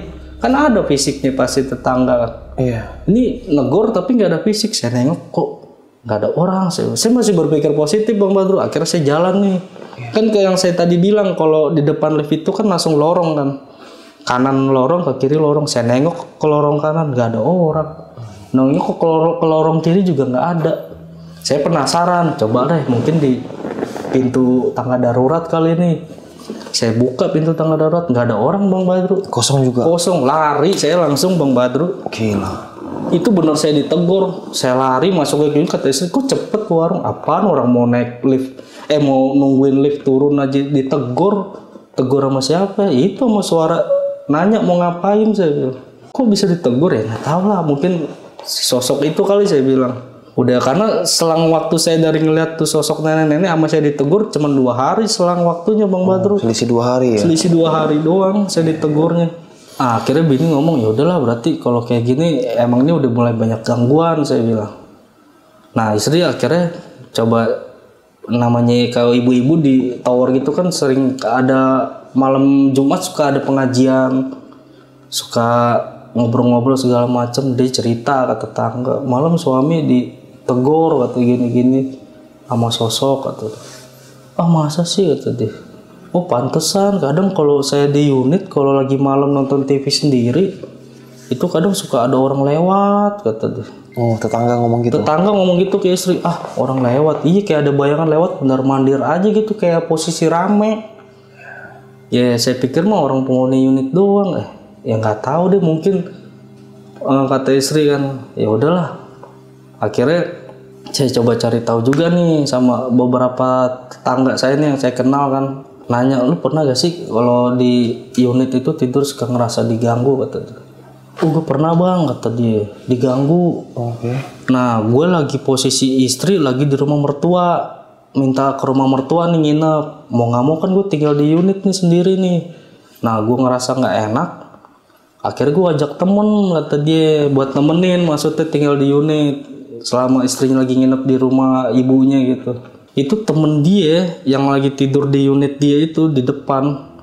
Kan ada fisiknya pasti tetangga kan. Iya. Ini negor tapi nggak ada fisik. Saya nengok kok nggak ada orang. Saya masih berpikir positif Bang Badru. Akhirnya saya jalan nih. Kan kayak yang saya tadi bilang kalau di depan lift itu kan langsung lorong kan. Kanan lorong, ke kiri lorong. Saya nengok ke lorong kanan nggak ada orang. Nengok ke lorong kiri juga nggak ada. Saya penasaran. Coba deh mungkin di pintu tangga darurat kali ini. Saya buka pintu tangga darurat, nggak ada orang Bang Badru. Kosong juga. Kosong, lari saya langsung Bang Badru. Gila. Itu benar saya ditegur. Saya lari masuk ke kata istri, kok cepet ke warung? Apaan orang mau naik lift? Mau nungguin lift turun aja ditegur. Tegur sama siapa? Itu sama suara nanya mau ngapain saya bilang. Kok bisa ditegur ya? Nggak tahu lah, mungkin sosok itu kali saya bilang. Udah karena selang waktu saya dari ngeliat tuh sosok nenek-nenek sama saya ditegur cuma 2 hari selang waktunya Bang Badru. Selisih 2 hari ya? Selisih 2 hari doang saya ditegurnya. Akhirnya bini ngomong ya udahlah berarti kalau kayak gini emang ini udah mulai banyak gangguan saya bilang. Nah istri akhirnya coba namanya kalau ibu-ibu di tower gitu kan sering ada malam Jumat suka ada pengajian, suka ngobrol-ngobrol segala macam. Dia cerita ke tetangga malam suami ditegur kata gini-gini sama sosok kata. Masa sih kata dia. Oh pantesan kadang kalau saya di unit kalau lagi malam nonton TV sendiri itu kadang suka ada orang lewat kata dia. Oh tetangga ngomong gitu? Tetangga ngomong gitu ke istri. Orang lewat. Iya kayak ada bayangan lewat benar-mandir aja gitu kayak posisi rame. Ya saya pikir mah orang penghuni unit doang. Ya nggak tahu deh mungkin kata istri kan. Ya udahlah. Akhirnya saya coba cari tahu juga nih sama beberapa tetangga saya nih yang saya kenal kan. Nanya, lu pernah gak sih kalau di unit itu tidur suka ngerasa diganggu kata dia. Gue pernah Bang kata dia, diganggu. Oke. Nah gue lagi posisi istri lagi di rumah mertua, minta ke rumah mertua nih nginep. Mau nggak mau kan gue tinggal di unit nih sendiri nih. Nah gue ngerasa nggak enak. Akhirnya gue ajak temen kata dia buat nemenin, maksudnya tinggal di unit selama istrinya lagi nginep di rumah ibunya gitu. Itu temen dia yang lagi tidur di unit dia itu di depan.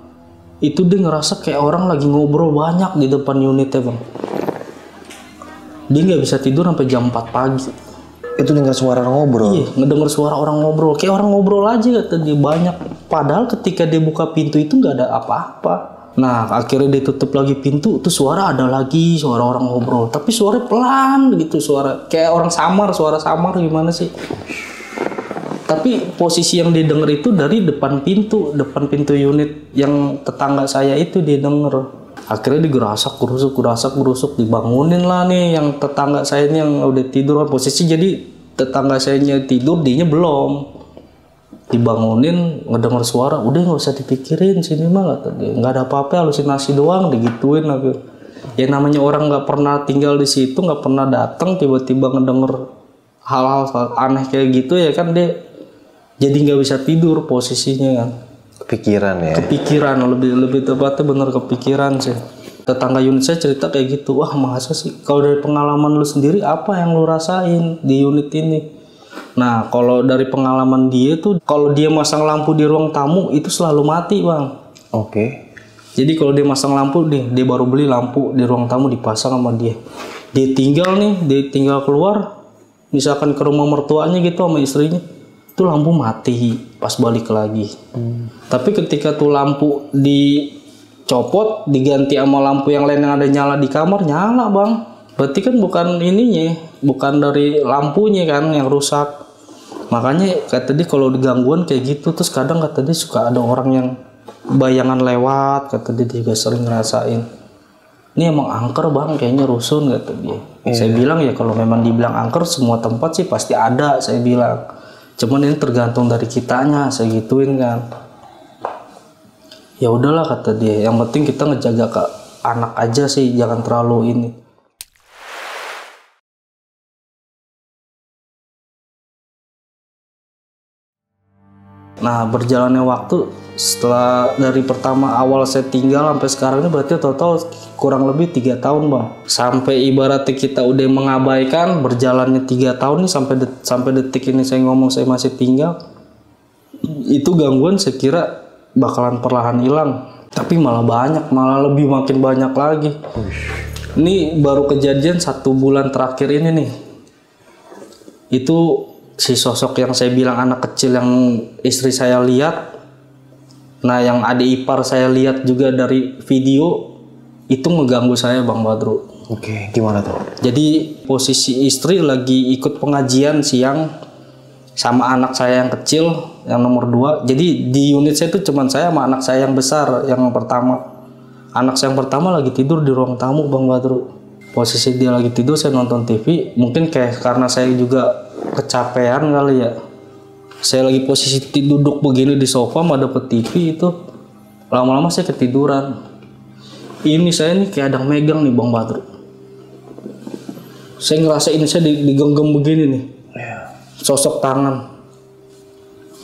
Itu dia ngerasa kayak orang lagi ngobrol banyak di depan unitnya Bang. Dia nggak bisa tidur sampai jam 4 pagi. Itu dengar suara orang ngobrol? Iya, ngedenger suara orang ngobrol. Kayak orang ngobrol aja kata dia banyak. Padahal ketika dia buka pintu itu nggak ada apa-apa. Nah akhirnya dia tutup lagi pintu. Tuh suara ada lagi, suara orang ngobrol. Tapi suaranya pelan gitu, suara kayak orang samar, suara samar gimana sih? Tapi posisi yang didengar itu dari depan pintu unit yang tetangga saya itu dia denger. Akhirnya digerasak gerusuk, dibangunin lah nih yang tetangga saya ini yang udah tidur kan posisi jadi tetangga saya tidur dianya belum. Dibangunin ngedenger suara, udah nggak usah dipikirin sini mah kata dia. Nggak ada apa-apa halusinasi doang digituin lagi. Ya namanya orang nggak pernah tinggal di situ, nggak pernah datang tiba-tiba ngedenger hal-hal aneh kayak gitu ya kan dia jadi nggak bisa tidur posisinya kan. Kepikiran lebih tepatnya bener kepikiran sih. Tetangga unit saya cerita kayak gitu. Wah masa sih kalau dari pengalaman lu sendiri apa yang lu rasain di unit ini? Nah kalau dari pengalaman dia tuh kalau dia masang lampu di ruang tamu itu selalu mati Bang. Oke. Jadi kalau dia masang lampu nih, dia baru beli lampu di ruang tamu dipasang sama dia. Dia tinggal keluar misalkan ke rumah mertuanya gitu sama istrinya. Itu lampu mati pas balik lagi. Tapi ketika tuh lampu dicopot diganti sama lampu yang lain yang ada nyala di kamar nyala Bang. Berarti kan bukan dari lampunya kan yang rusak. Makanya kata dia kalau digangguan kayak gitu terus kadang kata dia suka ada orang yang bayangan lewat kata dia juga sering ngerasain. Ini emang angker Bang kayaknya rusun kata dia. Saya bilang ya kalau memang dibilang angker semua tempat sih pasti ada saya bilang. Cuman ini tergantung dari kitanya, saya gituin kan. Ya udahlah kata dia, yang penting kita ngejaga ke anak aja sih, jangan terlalu ini. Nah berjalannya waktu setelah dari pertama awal saya tinggal sampai sekarang ini berarti total kurang lebih 3 tahun bang. Sampai ibaratnya kita udah mengabaikan, berjalannya 3 tahun nih sampai detik ini saya ngomong saya masih tinggal. Itu gangguan saya kira bakalan perlahan hilang, tapi malah lebih makin banyak lagi. Ini baru kejadian 1 bulan terakhir ini nih. Itu si sosok yang saya bilang anak kecil yang istri saya lihat, nah yang adik ipar saya lihat juga dari video, itu ngeganggu saya Bang Badru. Oke, gimana tuh? Jadi posisi istri lagi ikut pengajian siang sama anak saya yang kecil, yang nomor 2. Jadi di unit saya itu cuman saya sama anak saya yang besar, yang pertama. Anak saya yang pertama lagi tidur di ruang tamu Bang Badru. Posisi dia lagi tidur, saya nonton TV. Mungkin karena saya juga kecapean kali ya. Saya lagi posisi duduk begini di sofa madep TV itu. Lama-lama saya ketiduran. Ini saya nih kayak ada megang nih Bang Badru. Saya ngerasa ini saya digenggam begini nih. Sosok tangan.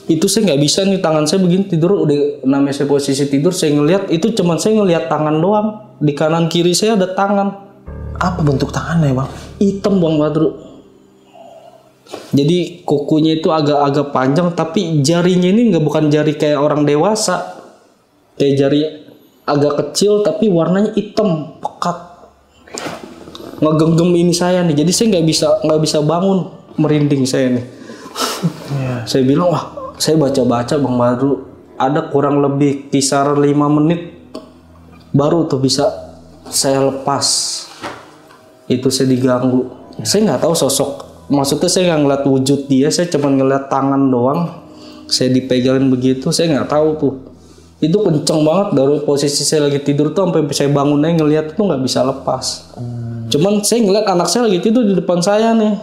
Itu saya nggak bisa nih, tangan saya begini tidur, udah namanya saya posisi tidur, saya ngelihat itu cuman saya ngelihat tangan doang. Di kanan kiri saya ada tangan. Apa bentuk tangannya bang? Hitam Bang Badru. Jadi kukunya itu agak panjang, tapi jarinya ini bukan jari kayak orang dewasa. Kayak jari agak kecil tapi warnanya hitam pekat. Ngegenggam ini saya nih. Jadi saya nggak bisa bangun, merinding saya nih. Saya bilang wah, saya baca Bang Badru, ada kurang lebih kisaran 5 menit baru tuh bisa saya lepas. Itu saya diganggu. Saya nggak tahu sosok, maksudnya saya nggak ngeliat wujud dia, saya cuma ngeliat tangan doang. Saya dipegangin begitu, saya nggak tahu tuh. Itu kenceng banget dari posisi saya lagi tidur tuh sampai saya bangun aja ngeliat itu nggak bisa lepas. Cuman saya ngeliat anak saya lagi tidur di depan saya nih.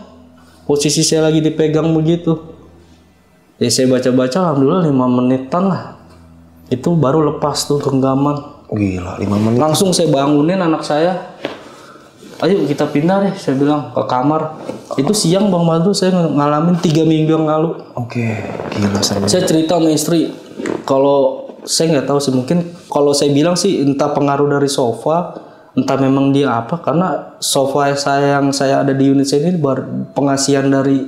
Posisi saya lagi dipegang begitu. Ya saya baca-baca, alhamdulillah 5 menitan lah. Itu baru lepas tuh genggaman. Gila, 5 menit. Langsung saya bangunin anak saya. Ayo kita pindah deh, saya bilang ke kamar. Itu siang Bang Badru, saya ngalamin 3 minggu yang lalu. Oke, gila seru. Saya cerita sama istri, kalau saya nggak tahu sih, mungkin kalau saya bilang sih entah pengaruh dari sofa, entah memang dia apa, karena sofa yang saya ada di unit saya ini pengasihan dari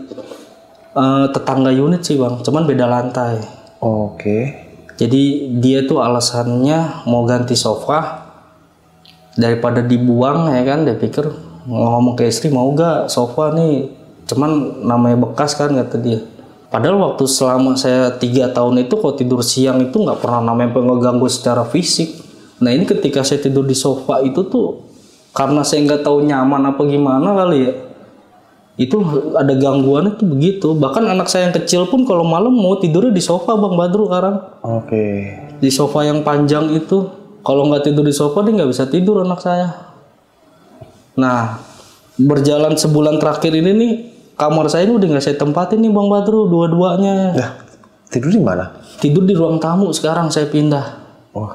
tetangga unit sih Bang, cuman beda lantai. Oke. Jadi dia tuh alasannya mau ganti sofa daripada dibuang ya kan, dia pikir ngomong ke istri mau gak sofa nih, cuman namanya bekas kan kata dia. Padahal waktu selama saya 3 tahun itu kalau tidur siang itu nggak pernah namanya ngeganggu secara fisik. Nah ini ketika saya tidur di sofa itu tuh karena saya nggak tahu nyaman apa gimana kali ya, itu ada gangguannya tuh begitu. Bahkan anak saya yang kecil pun kalau malam mau tidurnya di sofa Bang Badru sekarang. Oke. Di sofa yang panjang itu. Kalau nggak tidur di sofa dia nggak bisa tidur anak saya. Nah berjalan sebulan terakhir ini nih, kamar saya ini udah nggak saya tempatin nih Bang Badru dua-duanya. Nah, tidur di mana? Tidur di ruang tamu sekarang saya pindah. Oh.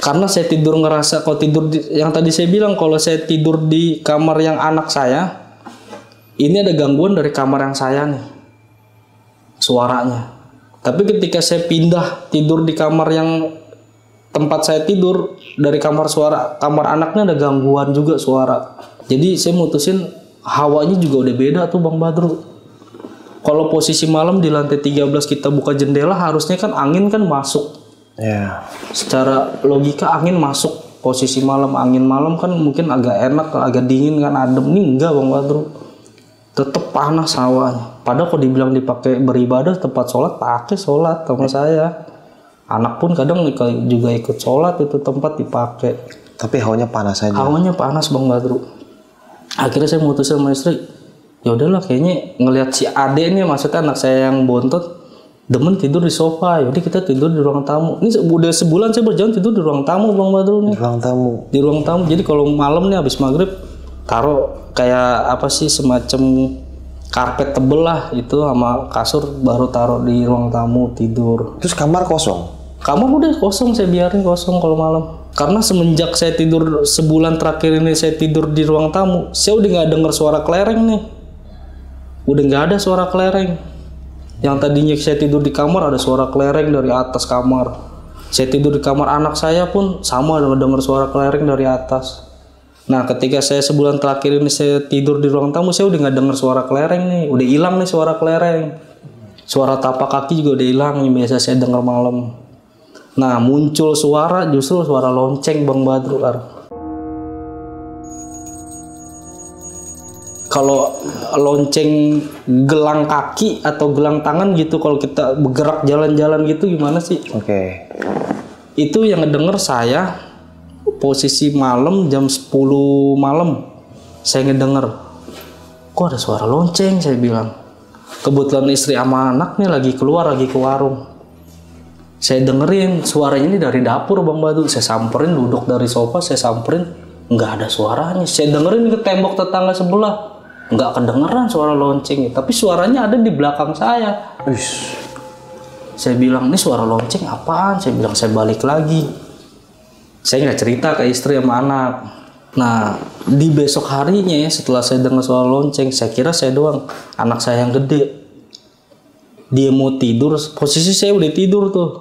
Karena saya tidur ngerasa kalau tidur yang tadi saya bilang kalau saya tidur di kamar yang anak saya, ini ada gangguan dari kamar yang saya nih suaranya. Tapi ketika saya pindah tidur di kamar yang tempat saya tidur, dari kamar anaknya ada gangguan juga suara. Jadi saya mutusin hawanya juga udah beda tuh Bang Badru. Kalau posisi malam di lantai 13 kita buka jendela, harusnya kan angin kan masuk. Secara logika angin masuk. Posisi malam, angin malam kan mungkin agak enak, agak dingin kan, adem. Nih enggak Bang Badru, tetep panas hawanya. Padahal kalau dibilang dipakai beribadah tempat sholat, pakai sholat sama saya. Anak pun kadang juga ikut sholat, itu tempat dipakai. Tapi hawanya panas aja. Hawanya panas Bang Badru. Akhirnya saya mutusin sama istri, ya udahlah kayaknya ngelihat si Ade nih, maksudnya anak saya yang bontot, demen tidur di sofa. Yaudah kita tidur di ruang tamu. Ini udah sebulan saya berjalan tidur di ruang tamu Bang Badru nih. Di ruang tamu. Di ruang tamu. Jadi kalau malam nih habis maghrib taruh kayak apa sih, semacam karpet tebel lah itu sama kasur, baru taruh di ruang tamu tidur. Terus kamar kosong? Kamar udah kosong, saya biarin kosong kalau malam. Karena semenjak saya tidur sebulan terakhir ini, saya tidur di ruang tamu, saya udah nggak dengar suara kelereng nih. Udah nggak ada suara kelereng. Yang tadinya saya tidur di kamar ada suara kelereng dari atas kamar. Saya tidur di kamar anak saya pun sama, dengar suara kelereng dari atas. Nah ketika saya sebulan terakhir ini saya tidur di ruang tamu, saya udah nggak dengar suara kelereng nih, udah hilang nih suara kelereng. Suara tapak kaki juga udah hilang yang biasa saya dengar malam. Nah muncul suara, justru suara lonceng Bang Badru. Kalau lonceng gelang kaki atau gelang tangan gitu, kalau kita bergerak jalan-jalan gitu gimana sih? Oke. Itu yang ngedenger saya posisi malam jam 10 malam. Saya ngedenger, kok ada suara lonceng, saya bilang. Kebetulan istri sama anak nih lagi keluar, lagi ke warung. Saya dengerin suaranya ini dari dapur Bang Badru. Saya samperin, duduk dari sofa, saya samperin, nggak ada suaranya. Saya dengerin ke tembok tetangga sebelah, nggak kedengeran suara lonceng, tapi suaranya ada di belakang saya. Saya bilang, ini suara lonceng apaan? Saya bilang, saya balik lagi. Saya nggak cerita ke istri sama anak. Nah, di besok harinya ya, setelah saya dengar suara lonceng, saya kira saya doang. Anak saya yang gede, dia mau tidur, posisi saya udah tidur tuh.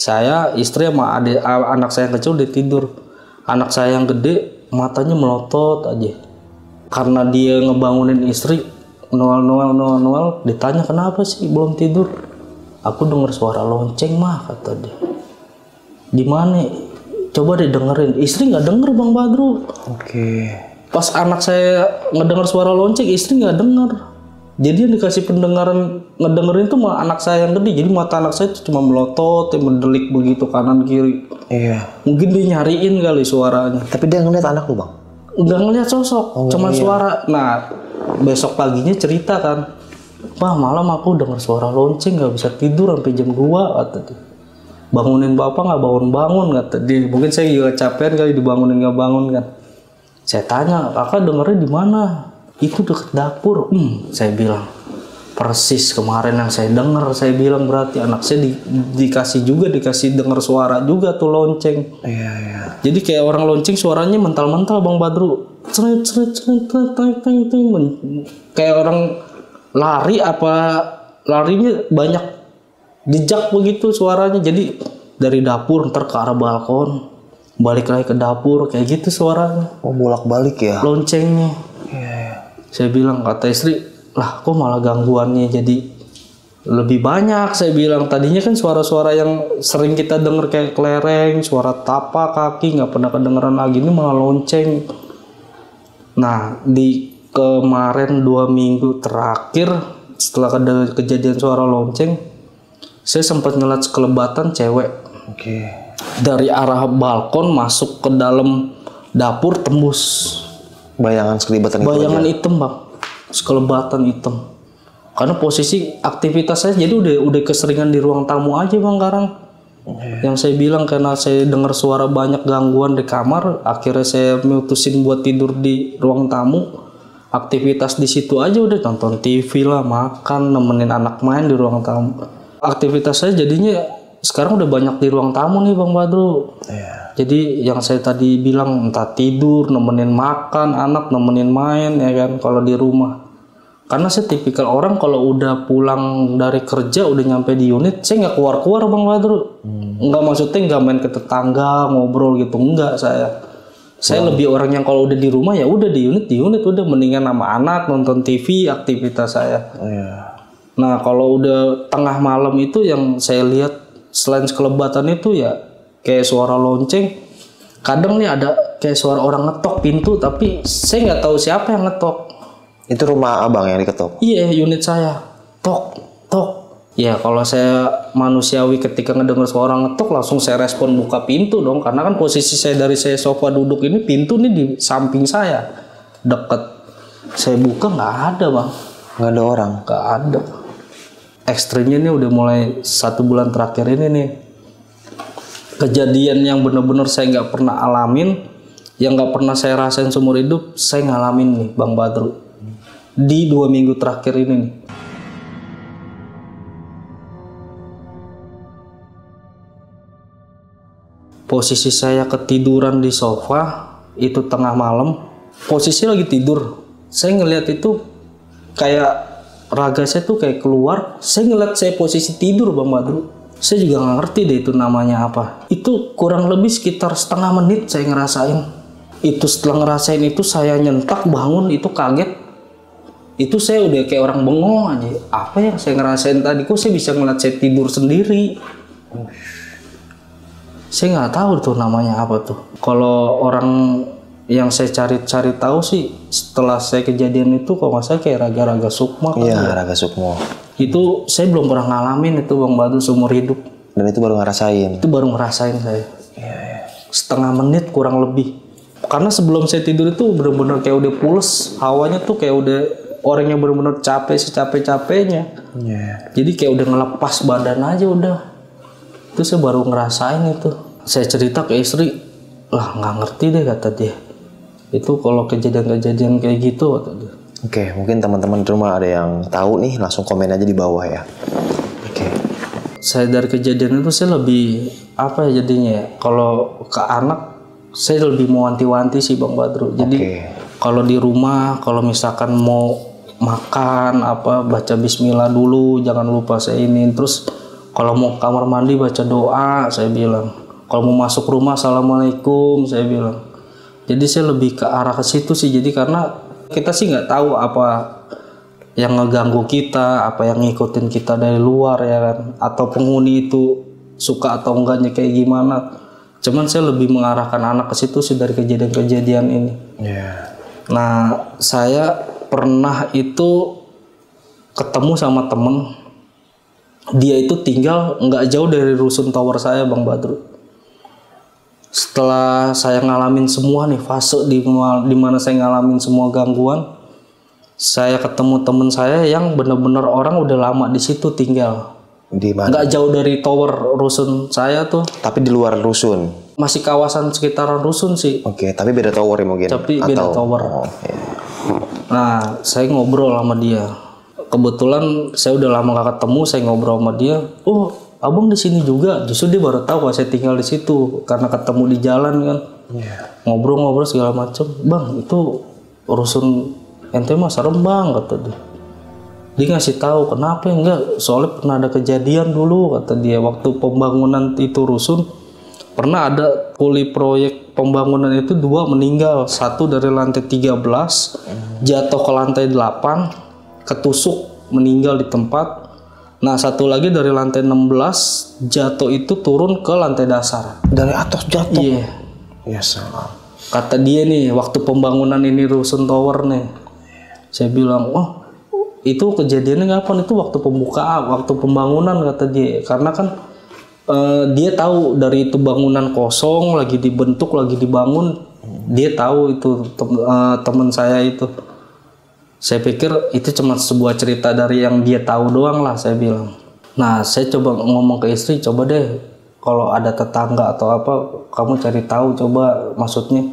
Saya, istri sama anak saya yang kecil udah tidur. Anak saya yang gede, matanya melotot aja. Karena dia ngebangunin istri, Noel, ditanya kenapa sih belum tidur? Aku dengar suara lonceng mah, kata dia. Di mana? Coba deh dengerin. Istri nggak denger Bang Badru. Oke. Pas anak saya ngedenger suara lonceng, istri nggak denger. Jadi yang dikasih pendengaran ngedengerin tuh malah anak saya yang gede. Jadi mata anak saya tuh cuma melotot, mendelik begitu kanan kiri. Iya. Mungkin dia nyariin kali suaranya. Tapi dia ngeliat anak lu Bang? Udah ngeliat sosok, cuman suara. Nah besok paginya cerita kan, Pak malam aku denger suara lonceng, nggak bisa tidur sampai jam 2, kata dia. Bangunin bapak nggak bangun-bangun, kata dia. Mungkin saya juga capean kali dibangunin nggak bangun kan. Saya tanya, kakak dengernya di mana? Itu deket dapur. Saya bilang persis kemarin yang saya denger. Saya bilang berarti anak saya dikasih denger suara juga tuh lonceng. Iya. Jadi kayak orang lonceng suaranya mental-mental Bang Badru. Kayak orang lari apa larinya banyak jejak begitu suaranya. Jadi dari dapur ntar ke arah balkon, balik lagi ke dapur, kayak gitu suaranya. Oh bolak-balik ya? Loncengnya. Iya. Saya bilang, kata istri, lah kok malah gangguannya jadi lebih banyak. Saya bilang tadinya kan suara-suara yang sering kita denger kayak kelereng, suara tapak kaki nggak pernah kedengeran lagi, ini malah lonceng. Nah di kemarin 2 minggu terakhir setelah kejadian suara lonceng, saya sempat ngeliat sekelebatan cewek. Oke. Dari arah balkon masuk ke dalam dapur, tembus. Bayangan sekelibatan Bayangan hitam Bang, sekelebatan hitam. Karena posisi aktivitas saya jadi udah keseringan di ruang tamu aja Bang sekarang. Yang saya bilang karena saya dengar suara banyak gangguan di kamar, akhirnya saya mutusin buat tidur di ruang tamu. Aktivitas di situ aja udah, nonton TV lah, makan, nemenin anak main di ruang tamu. Aktivitas saya jadinya sekarang udah banyak di ruang tamu nih Bang Badru. Jadi yang saya tadi bilang entah tidur, nemenin makan anak, nemenin main ya kan kalau di rumah. Karena saya tipikal orang kalau udah pulang dari kerja udah nyampe di unit, saya nggak keluar-keluar Bang Badru. Nggak, maksudnya nggak main ke tetangga ngobrol gitu, enggak saya. Saya lebih orang yang kalau udah di rumah ya udah di unit udah mendingan sama anak nonton TV, aktivitas saya. Nah kalau udah tengah malam itu yang saya lihat selain sekelebatan itu ya kayak suara lonceng. Kadang nih ada kayak suara orang ngetok pintu, tapi saya nggak tahu siapa yang ngetok. Itu rumah abang yang diketok? Iya, unit saya. Tok. Ya kalau saya manusiawi ketika ngedengar suara ngetok langsung saya respon buka pintu dong. Karena kan posisi saya dari saya sofa duduk ini, pintu nih di samping saya. Deket. Saya buka nggak ada Bang. Nggak ada orang? Nggak ada. Ekstrimnya nih udah mulai 1 bulan terakhir ini nih. Kejadian yang bener-bener saya nggak pernah alamin, yang nggak pernah saya rasain seumur hidup, saya ngalamin nih Bang Badru di 2 minggu terakhir ini nih. Posisi saya ketiduran di sofa itu tengah malam, posisi lagi tidur, saya ngelihat itu kayak raga saya tuh kayak keluar. Saya ngeliat saya posisi tidur Bang Badru. Saya juga nggak ngerti deh itu namanya apa. Itu kurang lebih sekitar setengah menit saya ngerasain. Itu setelah ngerasain itu saya nyentak bangun, itu kaget. Itu saya udah kayak orang bengong aja. Apa yang saya ngerasain tadi? Kok saya bisa ngeliat saya tidur sendiri? Saya nggak tahu tuh namanya apa tuh. Kalau orang yang saya cari-cari tahu sih, setelah saya kejadian itu kalau nggak salah kayak raga-raga sukma. Iya, raga sukma. Itu saya belum pernah ngalamin itu Bang Badru seumur hidup. Dan itu baru ngerasain? Itu baru ngerasain saya. Iya. Setengah menit kurang lebih. Karena sebelum saya tidur itu benar-benar kayak udah pules. Hawanya tuh kayak udah orang yang benar-benar capek secapek-capeknya. Iya. Jadi kayak udah ngelepas badan aja udah. Itu saya baru ngerasain itu. Saya cerita ke istri, lah nggak ngerti deh kata dia. Itu kalau kejadian-kejadian kayak gitu kata dia. Oke, mungkin teman-teman di rumah ada yang tahu nih, langsung komen aja di bawah ya. Oke. Saya dari kejadian itu saya lebih apa ya jadinya ya? Kalau ke anak saya lebih mau wanti-wanti sih Bang Badru. Jadi kalau di rumah kalau misalkan mau makan apa baca bismillah dulu, jangan lupa saya ini. Terus kalau mau kamar mandi baca doa saya bilang. Kalau mau masuk rumah assalamualaikum saya bilang. Jadi saya lebih ke arah ke situ sih. Jadi karena kita sih nggak tahu apa yang ngeganggu kita, apa yang ngikutin kita dari luar ya kan, atau penghuni itu suka atau enggaknya kayak gimana. Cuman saya lebih mengarahkan anak ke situ sih dari kejadian-kejadian ini. Nah, saya pernah itu ketemu sama temen, dia itu tinggal nggak jauh dari rusun tower saya Bang Badru. Setelah saya ngalamin semua nih fase di mana saya ngalamin semua gangguan, saya ketemu temen saya yang benar-benar orang udah lama di situ tinggal. Di mana? Nggak jauh dari tower rusun saya tuh. Tapi di luar rusun? Masih kawasan sekitaran rusun sih. Oke, tapi beda tower ya mungkin? Tapi beda tower. Oh, iya. Nah, saya ngobrol sama dia. Kebetulan saya udah lama gak ketemu, saya ngobrol sama dia. Oh, abang di sini juga. Justru dia baru tahu kalau saya tinggal di situ karena ketemu di jalan kan. Ngobrol-ngobrol segala macam. Bang, itu rusun ente mah serem bang kata dia. Dia ngasih tahu kenapa enggak? Soalnya pernah ada kejadian dulu kata dia waktu pembangunan itu rusun. Pernah ada kuli proyek pembangunan itu 2 meninggal. 1 dari lantai 13 jatuh ke lantai 8 ketusuk meninggal di tempat. Nah 1 lagi dari lantai 16 jatuh itu turun ke lantai dasar. Dari atas jatuh? Iya. Ya salah. Kata dia nih waktu pembangunan ini rusun tower nih. Saya bilang oh itu kejadiannya kapan? Itu waktu pembukaan, waktu pembangunan kata dia. Karena kan dia tahu dari itu bangunan kosong lagi dibentuk lagi dibangun, dia tahu itu teman saya itu. Saya pikir itu cuma sebuah cerita dari yang dia tahu doang lah saya bilang. Nah saya coba ngomong ke istri, coba deh kalau ada tetangga atau apa kamu cari tahu coba, maksudnya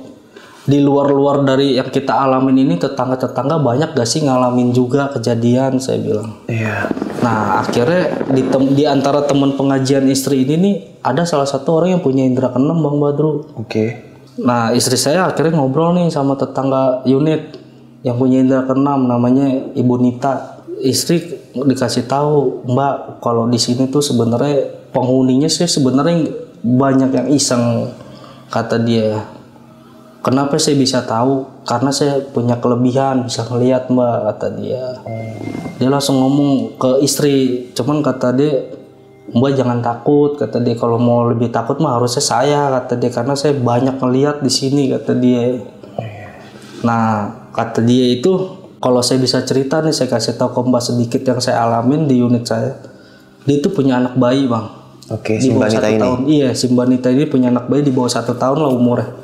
di luar-luar dari yang kita alamin ini tetangga-tetangga banyak gak sih ngalamin juga kejadian, saya bilang. Iya. Nah akhirnya di antara teman pengajian istri ini nih ada salah satu orang yang punya indera keenam Bang Badru. Oke. Nah istri saya akhirnya ngobrol nih sama tetangga unit yang punya indera keenam namanya Ibu Nita. Istri dikasih tahu, Mbak kalau di sini tuh sebenarnya penghuninya sih sebenarnya banyak yang iseng kata dia. Kenapa saya bisa tahu? Karena saya punya kelebihan, bisa ngelihat Mbak, kata dia. Dia langsung ngomong ke istri, cuman kata dia, Mbak jangan takut, kata dia. Kalau mau lebih takut mah harusnya saya, kata dia. Karena saya banyak ngelihat di sini, kata dia. Nah, kata dia itu, kalau saya bisa cerita nih, saya kasih tahu ke Mbak sedikit yang saya alamin di unit saya. Dia itu punya anak bayi, Bang. Oke, si Mbak Nita ini? Tahun. Iya, si Mbak Nita ini punya anak bayi di bawah 1 tahun lah umurnya.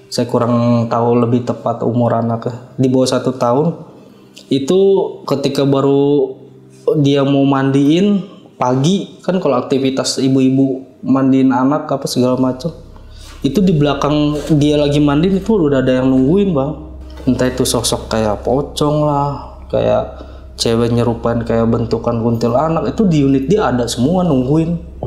Saya kurang tahu lebih tepat umur anaknya. Di bawah 1 tahun. Itu ketika baru dia mau mandiin pagi, kan kalau aktivitas ibu-ibu mandiin anak apa segala macam. Itu di belakang dia lagi mandiin itu udah ada yang nungguin, Bang. Entah itu sosok kayak pocong lah, kayak cewek nyerupain kayak bentukan kuntilanak, itu di unit dia ada semua nungguin.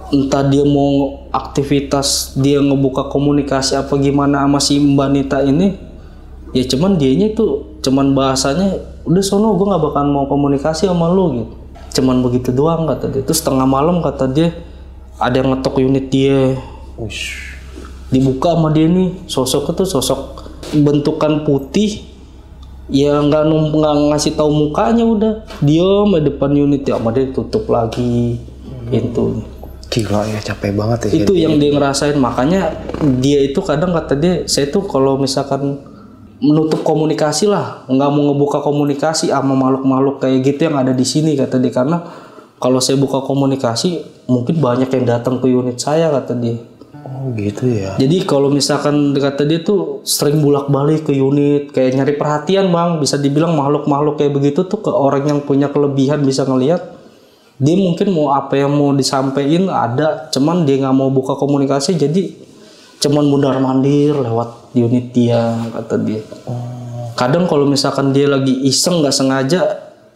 Entah dia mau aktivitas, dia ngebuka komunikasi apa gimana sama si Mbak Nita ini, ya cuman dianya tuh cuman bahasanya udah sono gue nggak bakal mau komunikasi sama lu gitu. Cuman begitu doang kata dia. Terus tengah malam kata dia ada yang ngetok unit dia. Dibuka sama dia nih, sosoknya tuh sosok bentukan putih, ya nggak ngasih tahu mukanya, udah diem di depan unit ya, sama dia tutup lagi pintunya. Gila ya, capek banget ya. Itu yang dia ngerasain, makanya dia itu kadang kata dia, saya tuh kalau misalkan menutup komunikasi lah, nggak mau ngebuka komunikasi sama makhluk-makhluk kayak gitu yang ada di sini kata dia, karena kalau saya buka komunikasi mungkin banyak yang datang ke unit saya kata dia. Oh gitu ya. Jadi kalau misalkan kata dia tuh sering bolak-balik ke unit, kayak nyari perhatian bang, bisa dibilang makhluk-makhluk kayak begitu tuh ke orang yang punya kelebihan bisa ngelihat. Dia mungkin mau apa yang mau disampaikan ada, cuman dia nggak mau buka komunikasi, jadi cuman mundar-mandir lewat unit dia kata dia. Kadang kalau misalkan dia lagi iseng nggak sengaja,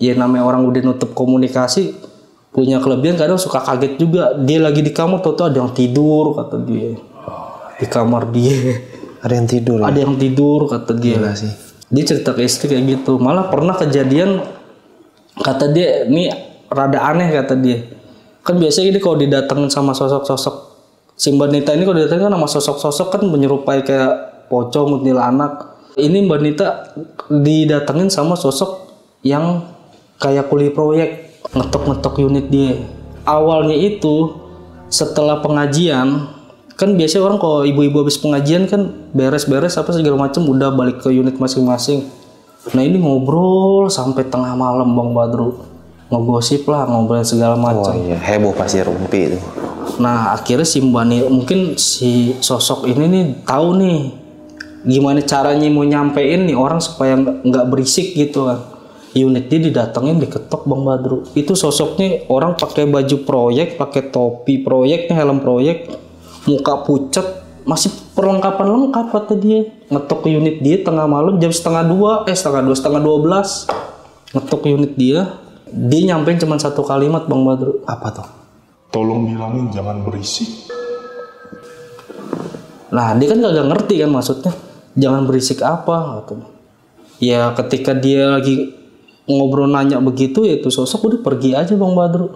ya namanya orang udah nutup komunikasi, punya kelebihan kadang suka kaget juga. Dia lagi di kamar, tau ada yang tidur kata dia. Di kamar dia ada yang tidur. Ada yang tidur kata dia. Gila sih. Dia cerita ke istri kayak gitu. Malah pernah kejadian kata dia, ini rada aneh kata dia. Kan biasanya ini kalau didatengin sama sosok-sosok si Mbak Nita ini, kalau didatengin sama sosok-sosok kan menyerupai kayak pocong, kuntilanak. Ini Mbak Nita didatengin sama sosok yang kayak kuli proyek, ngetok-ngetok unit dia. Awalnya itu setelah pengajian, kan biasanya orang kalau ibu-ibu habis pengajian kan beres-beres apa segala macam udah balik ke unit masing-masing. Nah ini ngobrol sampai tengah malam Bang Badru, ngegosip lah, ngobrol segala macam. Oh iya, heboh pasti Rumpi itu. Nah akhirnya si Mbak Nita, mungkin si sosok ini nih tahu nih gimana caranya mau nyampein nih orang supaya nggak berisik gitu kan. Unit dia didatengin, diketok Bang Badru. Itu sosoknya orang pakai baju proyek, pakai topi proyeknya, helm proyek, muka pucat, masih perlengkapan lengkap kata dia. Ngetok ke unit dia tengah malam jam setengah 12, ngetok ke unit dia. Dia nyampein cuma satu kalimat Bang Badru. Apa tuh? Tolong bilangin jangan berisik. Nah dia kan kagak ngerti kan maksudnya jangan berisik apa gitu. Ya ketika dia lagi ngobrol nanya begitu, ya itu sosok udah pergi aja Bang Badru.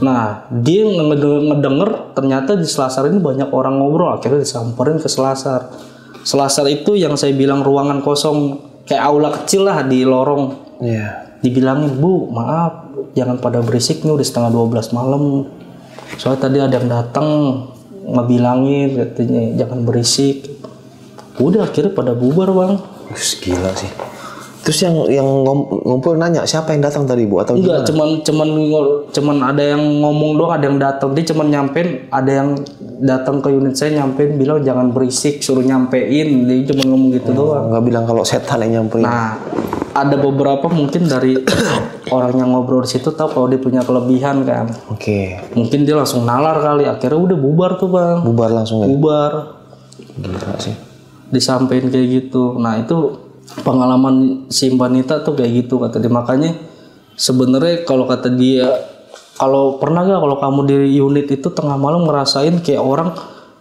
Nah dia ngedenger ternyata di Selasar ini banyak orang ngobrol, akhirnya disamperin ke Selasar. Selasar itu yang saya bilang ruangan kosong kayak aula kecil lah di lorong. Dibilangin, Bu maaf jangan pada berisik nih, udah setengah 12 malam. Soalnya tadi ada yang datang ngebilangin katanya jangan berisik. Udah akhirnya pada bubar Bang. Gila sih. Terus yang ngumpul nanya siapa yang datang tadi Bu atau enggak, gimana? cuman ada yang ngomong doang, ada yang datang. Dia cuman nyampein, ada yang datang ke unit saya nyampein bilang jangan berisik, suruh nyampein. Dia cuma ngomong gitu doang. Nggak bilang kalau setan yang nyamperin. Nah, ada beberapa mungkin dari orang yang ngobrol di situ tahu kalau dia punya kelebihan kan. Oke. Mungkin dia langsung nalar kali, akhirnya udah bubar tuh Bang. Bubar langsung ya? Bubar. Gila sih. Disampein kayak gitu. Nah itu pengalaman si Mbak Nita tuh kayak gitu kata dia. Makanya sebenarnya kalau kata dia, kalau pernah gak kalau kamu di unit itu tengah malam ngerasain kayak orang